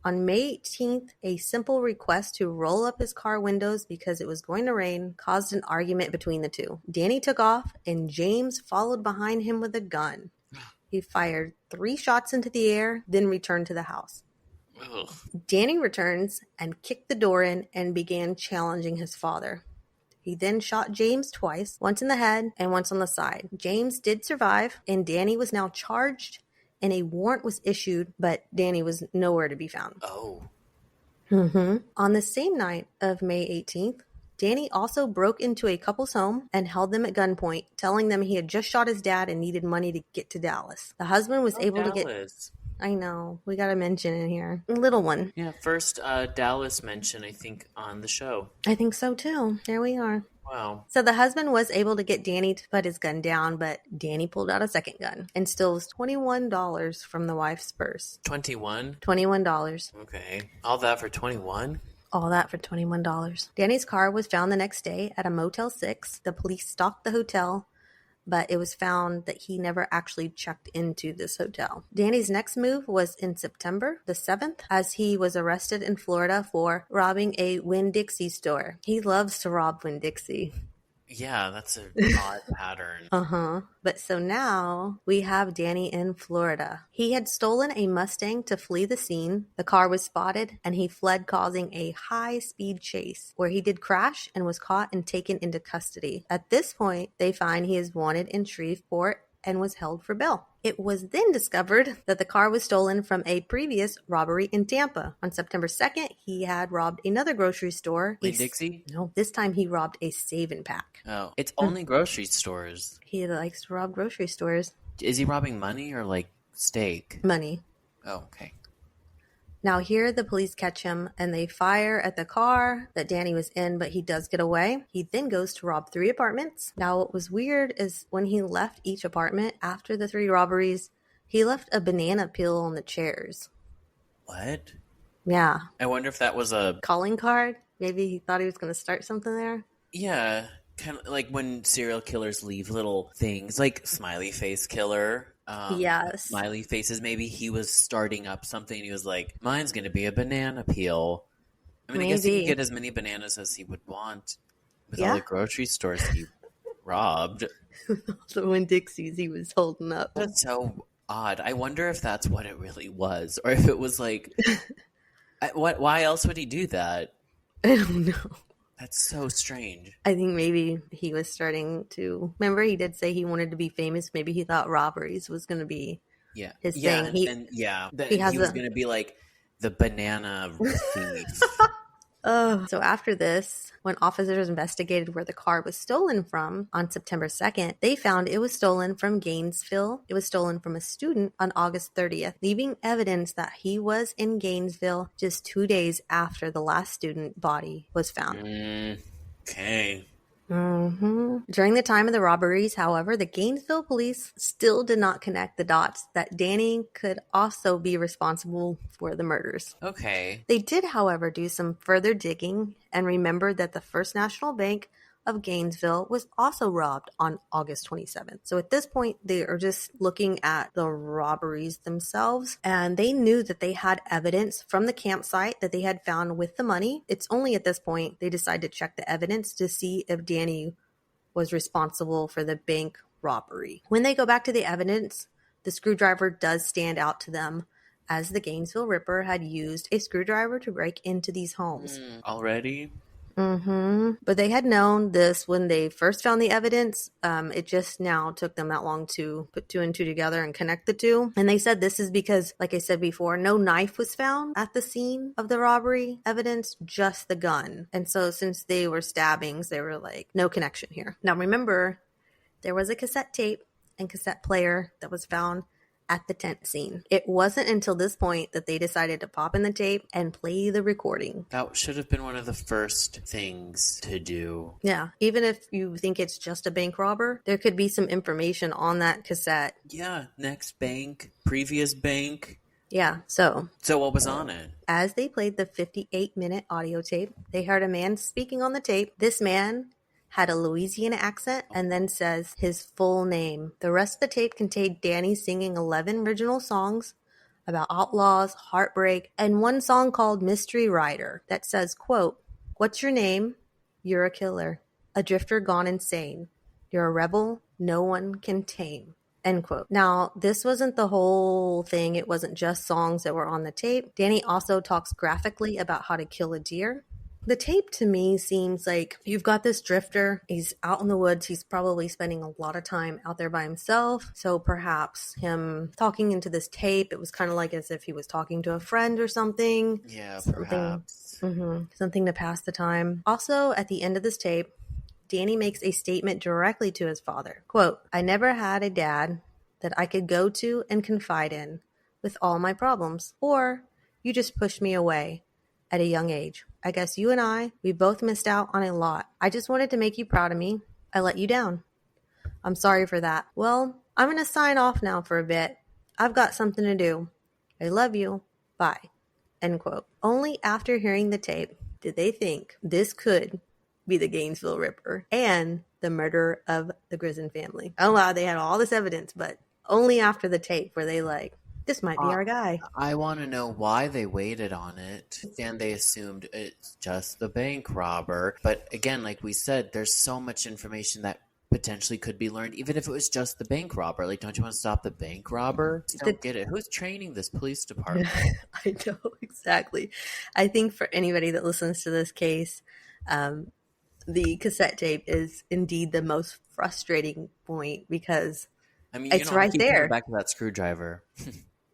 On May 18th, a simple request to roll up his car windows because it was going to rain caused an argument between the two. Danny took off, and James followed behind him with a gun. He fired 3 shots into the air, then returned to the house.
Ugh.
Danny returns and kicked the door in and began challenging his father. He then shot James twice, once in the head and once on the side. James did survive, and Danny was now charged, and a warrant was issued, but Danny was nowhere to be found.
Oh.
On the same night of May 18th, Danny also broke into a couple's home and held them at gunpoint, telling them he had just shot his dad and needed money to get to Dallas. The husband was able to get... I know. We got to mention in here. A little one.
Yeah, first Dallas mention, I think, on the show.
I think so, too. There we are.
Wow.
So the husband was able to get Danny to put his gun down, but Danny pulled out a second gun and steals $21 from the wife's purse.
21?
$21.
Okay. All that for 21?
All that for $21. Danny's car was found the next day at a Motel 6. The police stalked the hotel, but it was found that he never actually checked into this hotel. Danny's next move was in September the 7th, as he was arrested in Florida for robbing a Winn-Dixie store. He loves to rob Winn-Dixie.
Yeah, that's an odd pattern.
But so now we have Danny in Florida. He had stolen a Mustang to flee the scene. The car was spotted and he fled, causing a high-speed chase where he did crash and was caught and taken into custody. At this point, they find he is wanted in Shreveport and was held for bail. It was then discovered that the car was stolen from a previous robbery in Tampa. On September 2nd, he had robbed another grocery store.
Dixie?
No, this time he robbed a Save and Pack.
Oh, it's only grocery stores.
He likes to rob grocery stores.
Is he robbing money or like steak?
Money.
Oh, okay.
Now here the police catch him and they fire at the car that Danny was in, but he does get away. He then goes to rob 3 apartments. Now what was weird is when he left each apartment after the 3 robberies, he left a banana peel on the chairs.
What?
Yeah.
I wonder if that was a
calling card. Maybe he thought he was going to start something there.
Yeah. Kind of like when serial killers leave little things, like smiley face killer.
Yes.
Smiley faces. Maybe he was starting up something. He was like, mine's going to be a banana peel. I mean, I guess he could get as many bananas as he would want with all the grocery stores he robbed.
The Winn-Dixies he was holding up.
That's so odd. I wonder if that's what it really was. Or if it was like, why else would he do that?
I don't know.
That's so strange.
I think maybe he was starting to... Remember, he did say he wanted to be famous. Maybe he thought robberies was going to be his thing. He was
going to be like the banana thief.
So after this, when officers investigated where the car was stolen from on September 2nd, they found it was stolen from Gainesville. It was stolen from a student on August 30th, leaving evidence that he was in Gainesville just 2 days after the last student body was found.
Okay.
During the time of the robberies, however, the Gainesville police still did not connect the dots that Danny could also be responsible for the murders.
Okay.
They did, however, do some further digging and remembered that the First National Bank of Gainesville was also robbed on August 27th. So at this point, they are just looking at the robberies themselves, and they knew that they had evidence from the campsite that they had found with the money. It's only at this point they decide to check the evidence to see if Danny was responsible for the bank robbery. When they go back to the evidence, the screwdriver does stand out to them, as the Gainesville Ripper had used a screwdriver to break into these homes.
Already?
But they had known this when they first found the evidence. It just now took them that long to put 2 and 2 together and connect the two. And they said this is because, like I said before, no knife was found at the scene of the robbery evidence, just the gun. And so since they were stabbings, they were like, no connection here. Now remember, there was a cassette tape and cassette player that was found at the tent scene. It wasn't until this point that they decided to pop in the tape and play the recording.
That should have been one of the first things to do.
Yeah, even if you think it's just a bank robber, there could be some information on that cassette.
Yeah, next bank, previous bank.
Yeah, so
what was on it?
As they played the 58-minute audio tape, they heard a man speaking on the tape. This man had a Louisiana accent and then says his full name. The rest of the tape contained Danny singing 11 original songs about outlaws, heartbreak, and one song called Mystery Rider that says, quote, "What's your name? You're a killer. A drifter gone insane. You're a rebel no one can tame." End quote. Now, this wasn't the whole thing. It wasn't just songs that were on the tape. Danny also talks graphically about how to kill a deer. The tape to me seems like you've got this drifter. He's out in the woods. He's probably spending a lot of time out there by himself. So perhaps him talking into this tape, it was kind of like as if he was talking to a friend or something.
Yeah, perhaps.
Something to pass the time. Also, at the end of this tape, Danny makes a statement directly to his father. Quote, "I never had a dad that I could go to and confide in with all my problems. Or you just pushed me away at a young age. I guess you and we both missed out on a lot. I just wanted to make you proud of me. I let you down. I'm sorry for that. Well, I'm going to sign off now for a bit. I've got something to do. I love you. Bye." End quote. Only after hearing the tape did they think this could be the Gainesville Ripper and the murder of the Grissom family. Oh wow, they had all this evidence, but only after the tape were they like, this might be our guy.
I want to know why they waited on it. And they assumed it's just the bank robber. But again, like we said, there's so much information that potentially could be learned, even if it was just the bank robber. Like, don't you want to stop the bank robber? I don't get it. Who's training this police department?
I know, exactly. I think for anybody that listens to this case, the cassette tape is indeed the most frustrating point because it's right there.
Back to that screwdriver.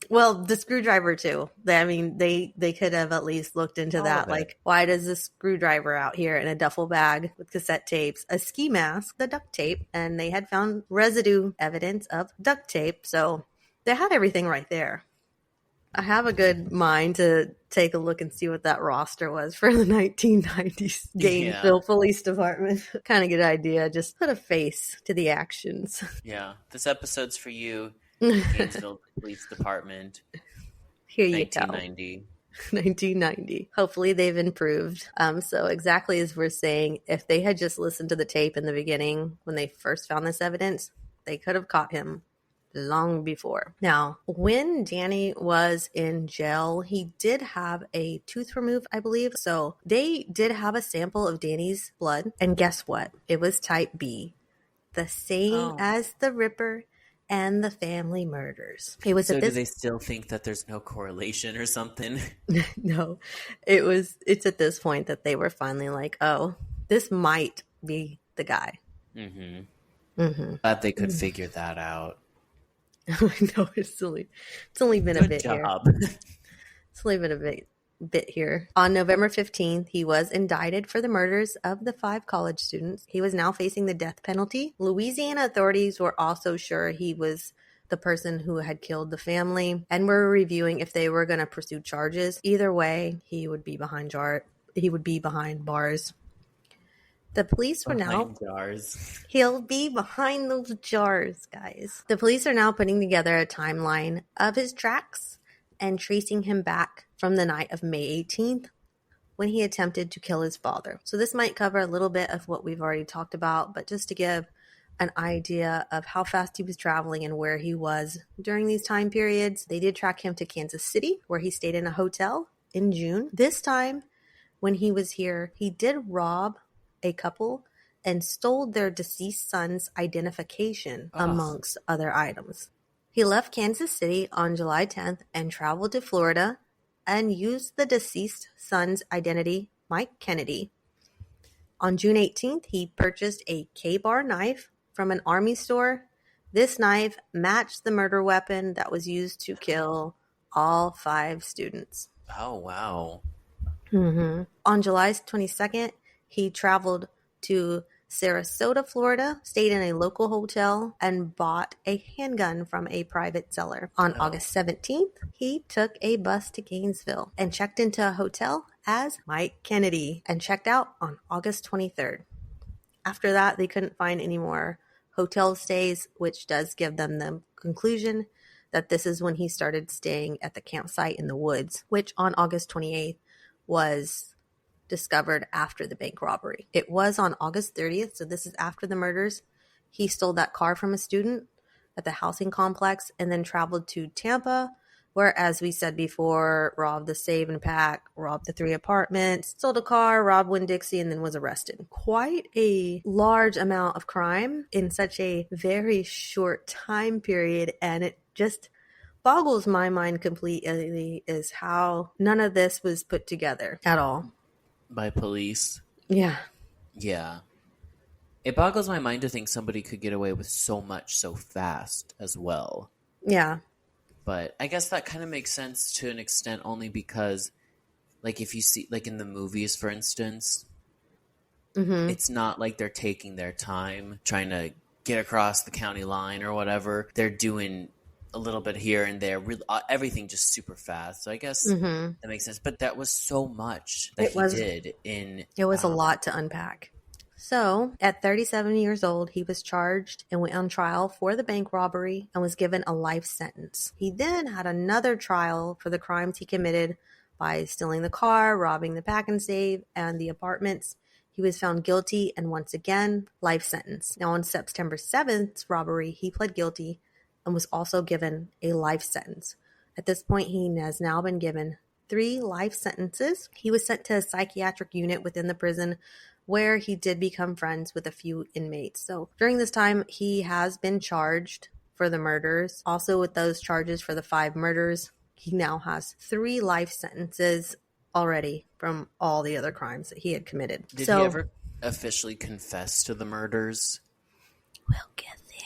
Well, the screwdriver too. They could have at least looked into that. Like, why does this screwdriver out here in a duffel bag with cassette tapes, a ski mask, the duct tape, and they had found residue evidence of duct tape. So they had everything right there. I have a good mind to take a look and see what that roster was for the 1990s Gainesville Police Department. Kind of good idea. Just put a face to the actions.
Yeah. This episode's for you, Gainesville Police Department.
Here you
1990.
go. 1990. Hopefully they've improved. So exactly as we're saying, if they had just listened to the tape in the beginning when they first found this evidence, they could have caught him long before. Now, when Danny was in jail, he did have a tooth removed, I believe. So they did have a sample of Danny's blood. And guess what? It was type B. The same as the Ripper and the family murders. It was
so do they still think that there's no correlation or something?
No. It's at this point that they were finally like, oh, this might be the guy.
Glad they could figure that out.
I know it's only been a bit
job.
Here. It's only been a bit here. On November 15th, he was indicted for the murders of the 5 college students. He was now facing the death penalty. Louisiana authorities were also sure he was the person who had killed the family and were reviewing if they were going to pursue charges. Either way, he would be behind bars. The police were He'll be behind those jars, guys. The police are now putting together a timeline of his tracks and tracing him back from the night of May 18th when he attempted to kill his father. So this might cover a little bit of what we've already talked about, but just to give an idea of how fast he was traveling and where he was during these time periods, they did track him to Kansas City, where he stayed in a hotel in June. This time, when he was here, he did rob a couple and stole their deceased son's identification amongst other items. He left Kansas City on July 10th and traveled to Florida and used the deceased son's identity, Mike Kennedy. On June 18th, he purchased a K-bar knife from an army store. This knife matched the murder weapon that was used to kill all 5 students.
Oh, wow.
On July 22nd, he traveled to Sarasota, Florida, stayed in a local hotel, and bought a handgun from a private seller. On August 17th, he took a bus to Gainesville and checked into a hotel as Mike Kennedy and checked out on August 23rd. After that, they couldn't find any more hotel stays, which does give them the conclusion that this is when he started staying at the campsite in the woods, which on August 28th was discovered after the bank robbery. It was on August 30th, so this is after the murders. He stole that car from a student at the housing complex and then traveled to Tampa, where, as we said before, robbed the Save and Pack, robbed the 3 apartments, stole a car, robbed Winn-Dixie, and then was arrested. Quite a large amount of crime in such a very short time period, and it just boggles my mind completely is how none of this was put together at all.
By police?
Yeah.
Yeah. It boggles my mind to think somebody could get away with so much so fast as well.
Yeah.
But I guess that kind of makes sense to an extent only because, like, if you see, like, in the movies, for instance, it's not like they're taking their time trying to get across the county line or whatever. They're doing a little bit here and there, everything just super fast. So I guess that makes sense. But that was so much that he did in...
It was a lot to unpack. So, at 37 years old, he was charged and went on trial for the bank robbery and was given a life sentence. He then had another trial for the crimes he committed by stealing the car, robbing the pack and save, and the apartments. He was found guilty and once again, life sentence. Now, on September 7th robbery, he pled guilty and was also given a life sentence. At this point, he has now been given 3 life sentences. He was sent to a psychiatric unit within the prison where he did become friends with a few inmates. So during this time, he has been charged for the murders. Also with those charges for the 5 murders, he now has 3 life sentences already from all the other crimes that he had committed.
Did he ever officially confess to the murders?
We'll get there.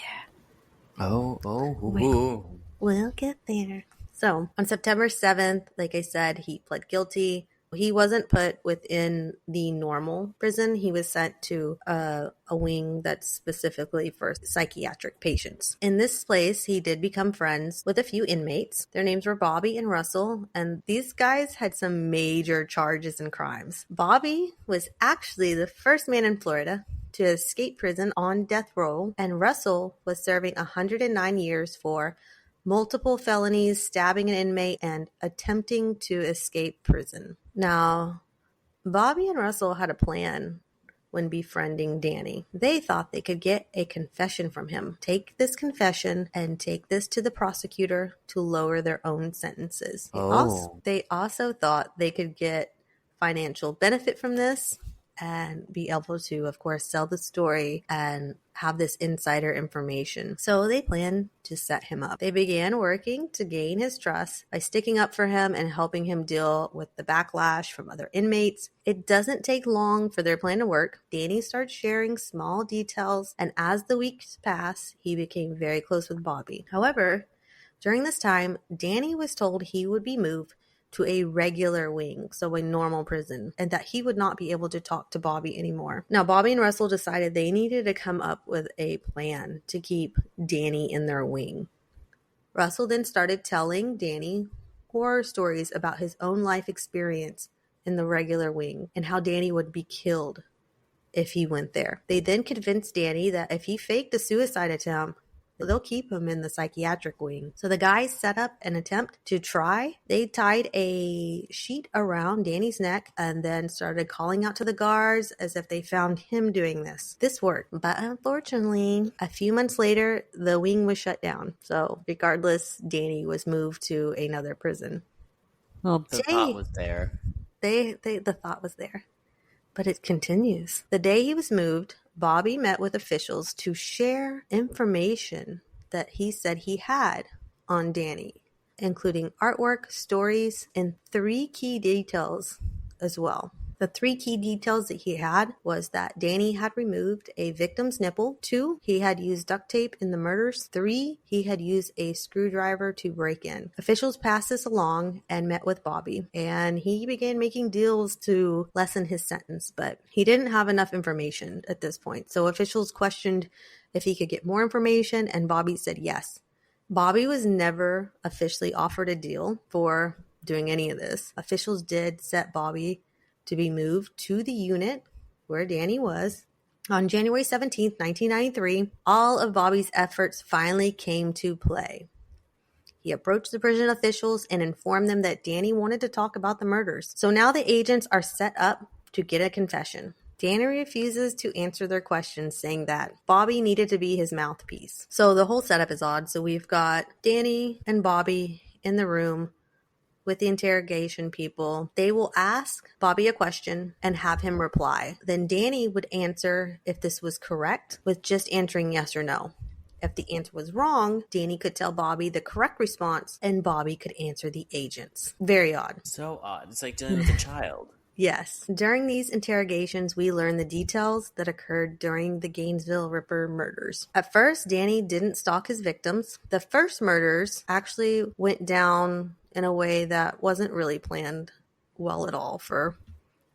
We'll get there. So, on September 7th, like I said, he pled guilty. He wasn't put within the normal prison. He was sent to a wing that's specifically for psychiatric patients. In this place, he did become friends with a few inmates. Their names were Bobby and Russell, and these guys had some major charges and crimes. Bobby was actually the first man in Florida to escape prison on death row, and Russell was serving 109 years for multiple felonies, stabbing an inmate, and attempting to escape prison. Now, Bobby and Russell had a plan when befriending Danny. They thought they could get a confession from him, take this confession, and take this to the prosecutor to lower their own sentences. They also thought they could get financial benefit from this and be able to, of course, sell the story and have this insider information. So they planned to set him up. They began working to gain his trust by sticking up for him and helping him deal with the backlash from other inmates. It doesn't take long for their plan to work. Danny starts sharing small details, and as the weeks pass, he became very close with Bobby. However, during this time, Danny was told he would be moved to a regular wing, so a normal prison, and that he would not be able to talk to Bobby anymore. Now, Bobby and Russell decided they needed to come up with a plan to keep Danny in their wing. Russell then started telling Danny horror stories about his own life experience in the regular wing and how Danny would be killed if he went there. They then convinced Danny that if he faked a suicide attempt, they'll keep him in the psychiatric wing. So the guys set up an attempt to try. They tied a sheet around Danny's neck and then started calling out to the guards as if they found him doing this. This worked, but unfortunately, a few months later, the wing was shut down. So regardless, Danny was moved to another prison.
Well, the thought was there.
The thought was there. But it continues. The day he was moved, Bobby met with officials to share information that he said he had on Danny, including artwork, stories, and 3 key details as well. The 3 key details that he had was that Danny had removed a victim's nipple. 2, he had used duct tape in the murders. 3, he had used a screwdriver to break in. Officials passed this along and met with Bobby, and he began making deals to lessen his sentence, but he didn't have enough information at this point. So officials questioned if he could get more information, and Bobby said yes. Bobby was never officially offered a deal for doing any of this. Officials did set Bobby to be moved to the unit where Danny was. On January 17th, 1993, all of Bobby's efforts finally came to play. He approached the prison officials and informed them that Danny wanted to talk about the murders. So now the agents are set up to get a confession. Danny refuses to answer their questions, saying that Bobby needed to be his mouthpiece. So the whole setup is odd. So we've got Danny and Bobby in the room with the interrogation people. They will ask Bobby a question and have him reply. Then Danny would answer if this was correct with just answering yes or no. If the answer was wrong, Danny could tell Bobby the correct response and Bobby could answer the agents. Very odd.
So odd. It's like dealing with a child.
Yes. During these interrogations, we learn the details that occurred during the Gainesville Ripper murders. At first, Danny didn't stalk his victims. The first murders actually went down in a way that wasn't really planned well at all for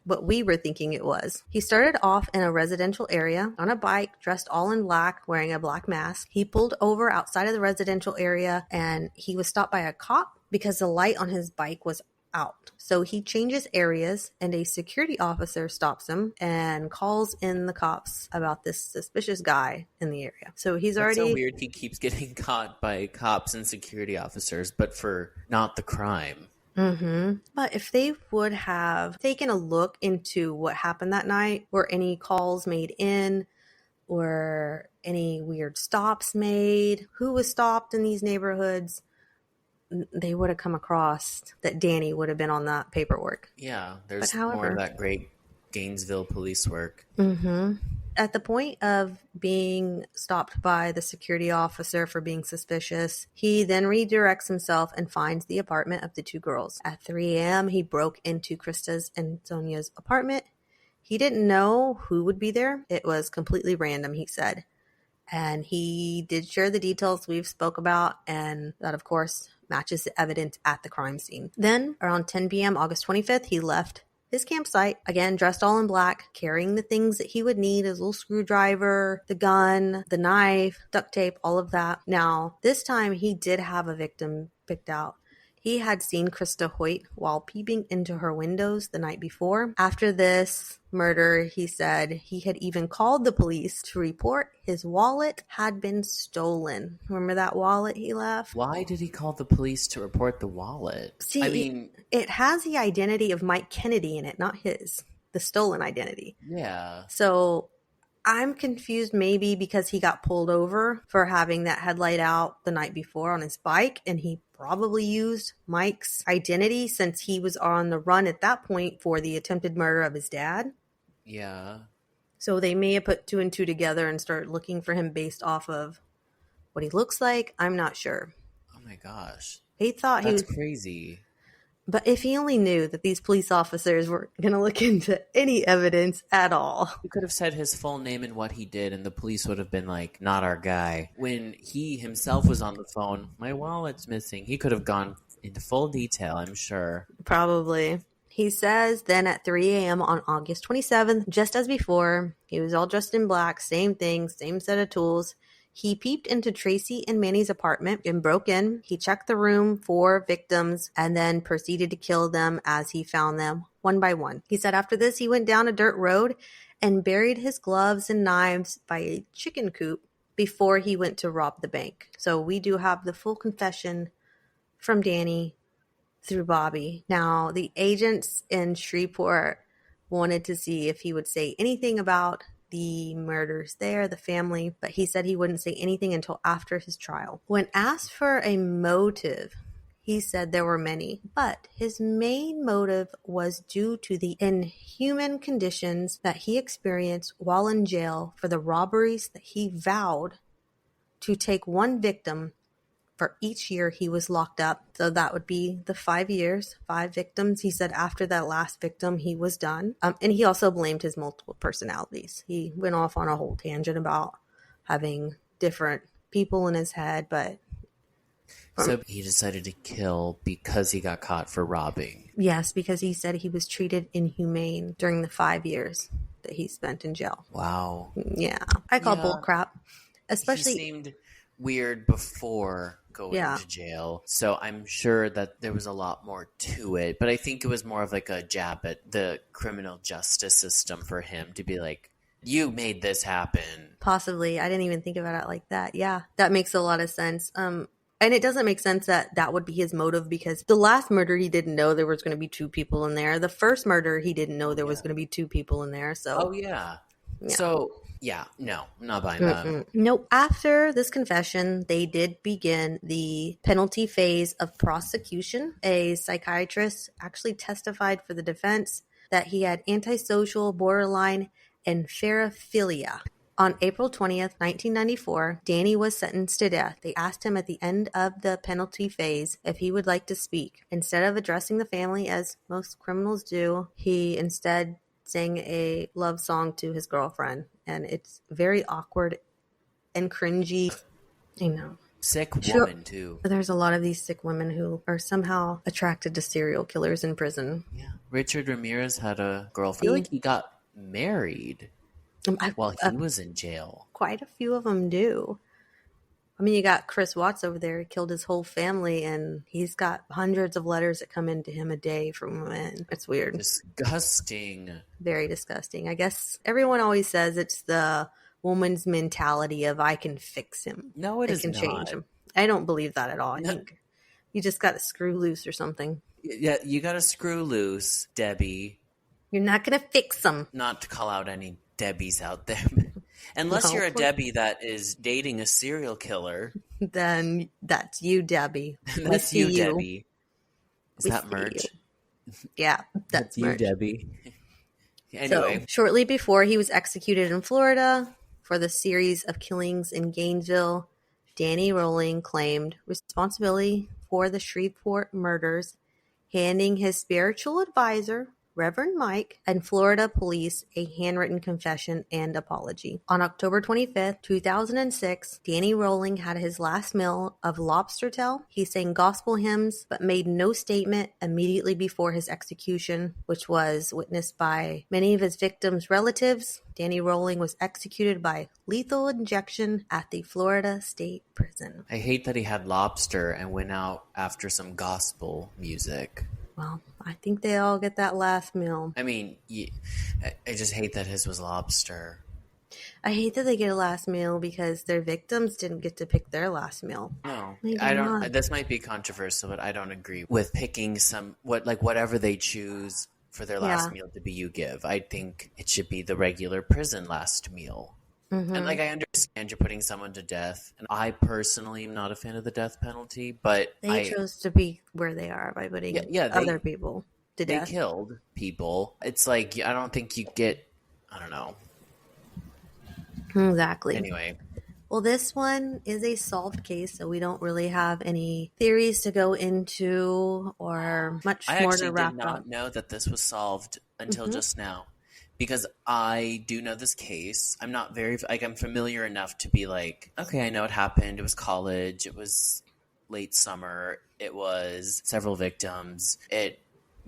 what we were thinking it was. He started off in a residential area on a bike, dressed all in black, wearing a black mask. He pulled over outside of the residential area and he was stopped by a cop because the light on his bike was out. So he changes areas and a security officer stops him and calls in the cops about this suspicious guy in the area. So he's
That's
already
so weird. He keeps getting caught by cops and security officers, but for not the crime.
But if they would have taken a look into what happened that night, were any calls made in, or any weird stops made, who was stopped in these neighborhoods, they would have come across that Danny would have been on that paperwork.
Yeah, there's more of that great Gainesville police work.
At the point of being stopped by the security officer for being suspicious, he then redirects himself and finds the apartment of the 2 girls. At 3 a.m., he broke into Krista's and Sonia's apartment. He didn't know who would be there. It was completely random, he said. And he did share the details we've spoke about, and that, of course, matches the evidence at the crime scene. Then, around 10 p.m., August 25th, he left his campsite, again, dressed all in black, carrying the things that he would need, his little screwdriver, the gun, the knife, duct tape, all of that. Now, this time he did have a victim picked out. He had seen Krista Hoyt while peeping into her windows the night before. After this murder, he said he had even called the police to report his wallet had been stolen. Remember that wallet he left?
Why did he call the police to report the wallet?
See, it has the identity of Mike Kennedy in it, not his. The stolen identity.
Yeah.
So I'm confused, maybe because he got pulled over for having that headlight out the night before on his bike, and he probably used Mike's identity since he was on the run at that point for the attempted murder of his dad.
Yeah.
So they may have put 2 and 2 together and started looking for him based off of what he looks like. I'm not sure.
Oh my gosh.
He thought
That's crazy.
But if he only knew that these police officers weren't going to look into any evidence at all.
He could have said his full name and what he did, and the police would have been like, not our guy. When he himself was on the phone, my wallet's missing. He could have gone into full detail, I'm sure.
Probably. He says then at 3 a.m. on August 27th, just as before, he was all dressed in black, same thing, same set of tools. He peeped into Tracy and Manny's apartment and broke in. He checked the room for victims and then proceeded to kill them as he found them one by one. He said after this, he went down a dirt road and buried his gloves and knives by a chicken coop before he went to rob the bank. So we do have the full confession from Danny through Bobby. Now, the agents in Shreveport wanted to see if he would say anything about the murders there, the family, but he said he wouldn't say anything until after his trial. When asked for a motive, he said there were many, but his main motive was due to the inhuman conditions that he experienced while in jail for the robberies that he vowed to take one victim for each year he was locked up. So that would be the 5 years, 5 victims. He said after that last victim, he was done. And he also blamed his multiple personalities. He went off on a whole tangent about having different people in his head, but...
So he decided to kill because he got caught for robbing.
Yes, because he said he was treated inhumane during the 5 years that he spent in jail.
Wow.
Yeah. I call bull crap. Especially...
He seemed weird before going to jail, so I'm sure that there was a lot more to it, but I think it was more of like a jab at the criminal justice system for him to be like, you made this happen.
Possibly. I didn't even think about it like that. Yeah, that makes a lot of sense. And it doesn't make sense that that would be his motive, because the last murder, he didn't know there was going to be 2 people in there. The first murder, he didn't know there was going to be 2 people in there. So, So, no, I'm not buying that. Nope. After this confession, they did begin the penalty phase of prosecution. A psychiatrist actually testified for the defense that he had antisocial, borderline, and paraphilia. On April 20th, 1994, Danny was sentenced to death. They asked him at the end of the penalty phase if he would like to speak. Instead of addressing the family as most criminals do, he instead sang a love song to his girlfriend. And it's very awkward and cringy. I know.
Sick woman, too.
There's a lot of these sick women who are somehow attracted to serial killers in prison.
Yeah. Richard Ramirez had a girlfriend. I feel like he got married while he was in jail.
Quite a few of them do. I mean, you got Chris Watts over there. He killed his whole family, and he's got hundreds of letters that come into him a day from women. It's weird.
Disgusting.
Very disgusting. I guess everyone always says it's the woman's mentality of, I can fix him.
No, it is not.
Change him. I don't believe that at all. I think you just got to screw loose or something.
Yeah, you got to screw loose, Debbie.
You're not going to fix them.
Not to call out any Debbies out there. Unless you're a Debbie that is dating a serial killer.
Then that's you, Debbie.
That's you, Debbie. Is that merch?
Yeah, that's
you,
merch.
Debbie. Anyway.
So, shortly before he was executed in Florida for the series of killings in Gainesville, Danny Rowling claimed responsibility for the Shreveport murders, handing his spiritual advisor, Reverend Mike, and Florida police a handwritten confession and apology. On October 25th, 2006, Danny Rowling had his last meal of lobster tail. He sang gospel hymns, but made no statement immediately before his execution, which was witnessed by many of his victims' relatives. Danny Rowling was executed by lethal injection at the Florida State Prison.
I hate that he had lobster and went out after some gospel music.
Well, I think they all get that last meal.
I mean, I just hate that his was lobster.
I hate that they get a last meal because their victims didn't get to pick their last meal.
No, I don't. Not. This might be controversial, but I don't agree with picking whatever they choose for their last meal to be you give. I think it should be the regular prison last meal. Mm-hmm. And I understand you're putting someone to death, and I personally am not a fan of the death penalty, but
they chose to be where they are by putting other people to death.
They killed people. It's like, I don't think you get, I don't know.
Exactly.
Anyway.
Well, this one is a solved case, so we don't really have any theories to go into or much more to wrap up.
I actually did not know that this was solved until just now. Because I do know this case. I'm not I'm familiar enough to be like, okay, I know it happened. It was college. It was late summer. It was several victims. It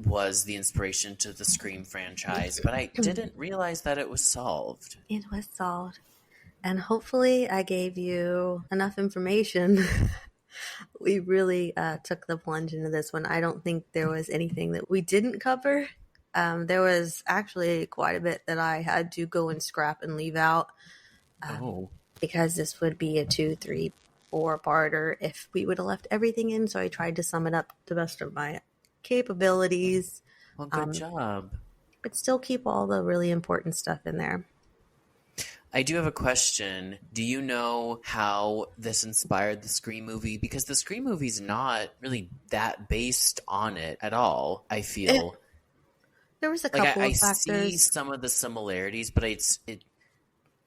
was the inspiration to the Scream franchise. But I didn't realize that it was solved.
It was solved. And hopefully I gave you enough information. We really took the plunge into this one. I don't think there was anything that we didn't cover. There was actually quite a bit that I had to go and scrap and leave out because this would be a 2, 3, 4-parter if we would have left everything in. So I tried to sum it up to the best of my capabilities.
Well, good job.
But still keep all the really important stuff in there.
I do have a question. Do you know how this inspired the Scream movie? Because the Scream movie's not really that based on it at all, I feel.
There was a couple of factors.
I see some of the similarities, but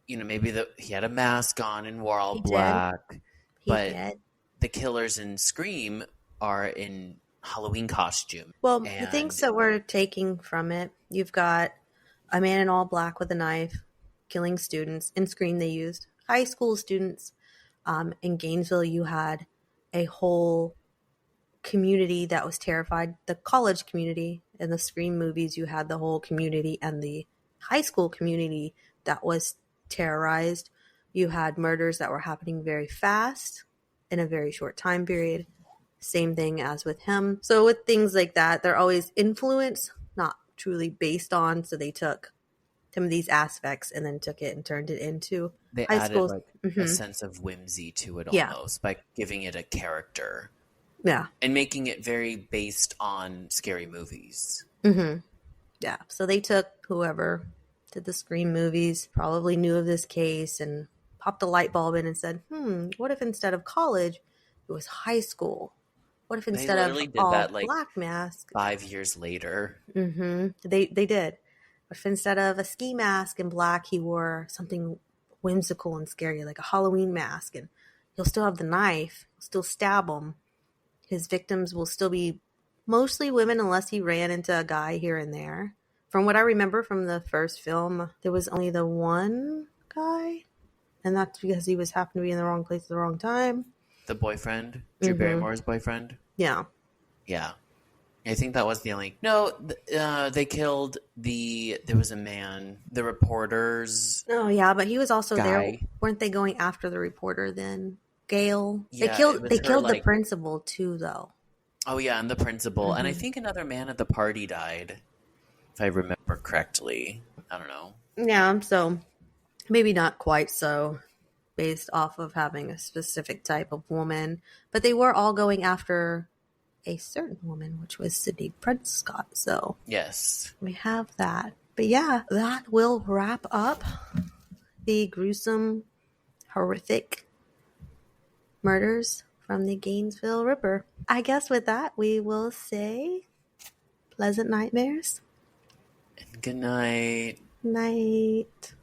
maybe he had a mask on and wore all black.
He did.
the killers in Scream are in Halloween costume.
Well, the things
And
that we're taking from it, you've got a man in all black with a knife killing students. In Scream, they used high school students. In Gainesville, you had a whole community that was terrified. The college community. In the Scream movies, you had the whole community and the high school community that was terrorized. You had murders that were happening very fast in a very short time period. Same thing as with him. So with things like that, they're always influenced, not truly based on. So they took some of these aspects and then took it and turned it into
they
high
added
school.
like a sense of whimsy to it
Yeah.
almost by giving it a character.
Yeah.
And making it very based on scary movies.
Yeah. So they took whoever did the Scream movies, probably knew of this case and popped a light bulb in and said, what if instead of college, it was high school? What if instead of
did
all
that, like,
black mask?
5 years later.
They did. But if instead of a ski mask in black, he wore something whimsical and scary, like a Halloween mask, and he'll still have the knife, he'll still stab them. His victims will still be mostly women unless he ran into a guy here and there. From what I remember from the first film, there was only the one guy, and that's because he was happened to be in the wrong place at the wrong time.
The boyfriend? Drew Barrymore's boyfriend?
Yeah.
Yeah. I think that was the only... No, they killed there was a man, the reporters...
Oh, yeah, but he was also
guy.
there. Weren't they going after the reporter then? Gail?
Yeah,
they killed the principal too, though.
Oh, yeah, and the principal. And I think another man at the party died, if I remember correctly. I don't know.
Yeah, so maybe not quite so based off of having a specific type of woman, but they were all going after a certain woman, which was Sidney Prescott. So
yes,
we have that. But yeah, that will wrap up the gruesome, horrific murders from the Gainesville Ripper. I guess with that, we will say pleasant nightmares.
and good night.
Night.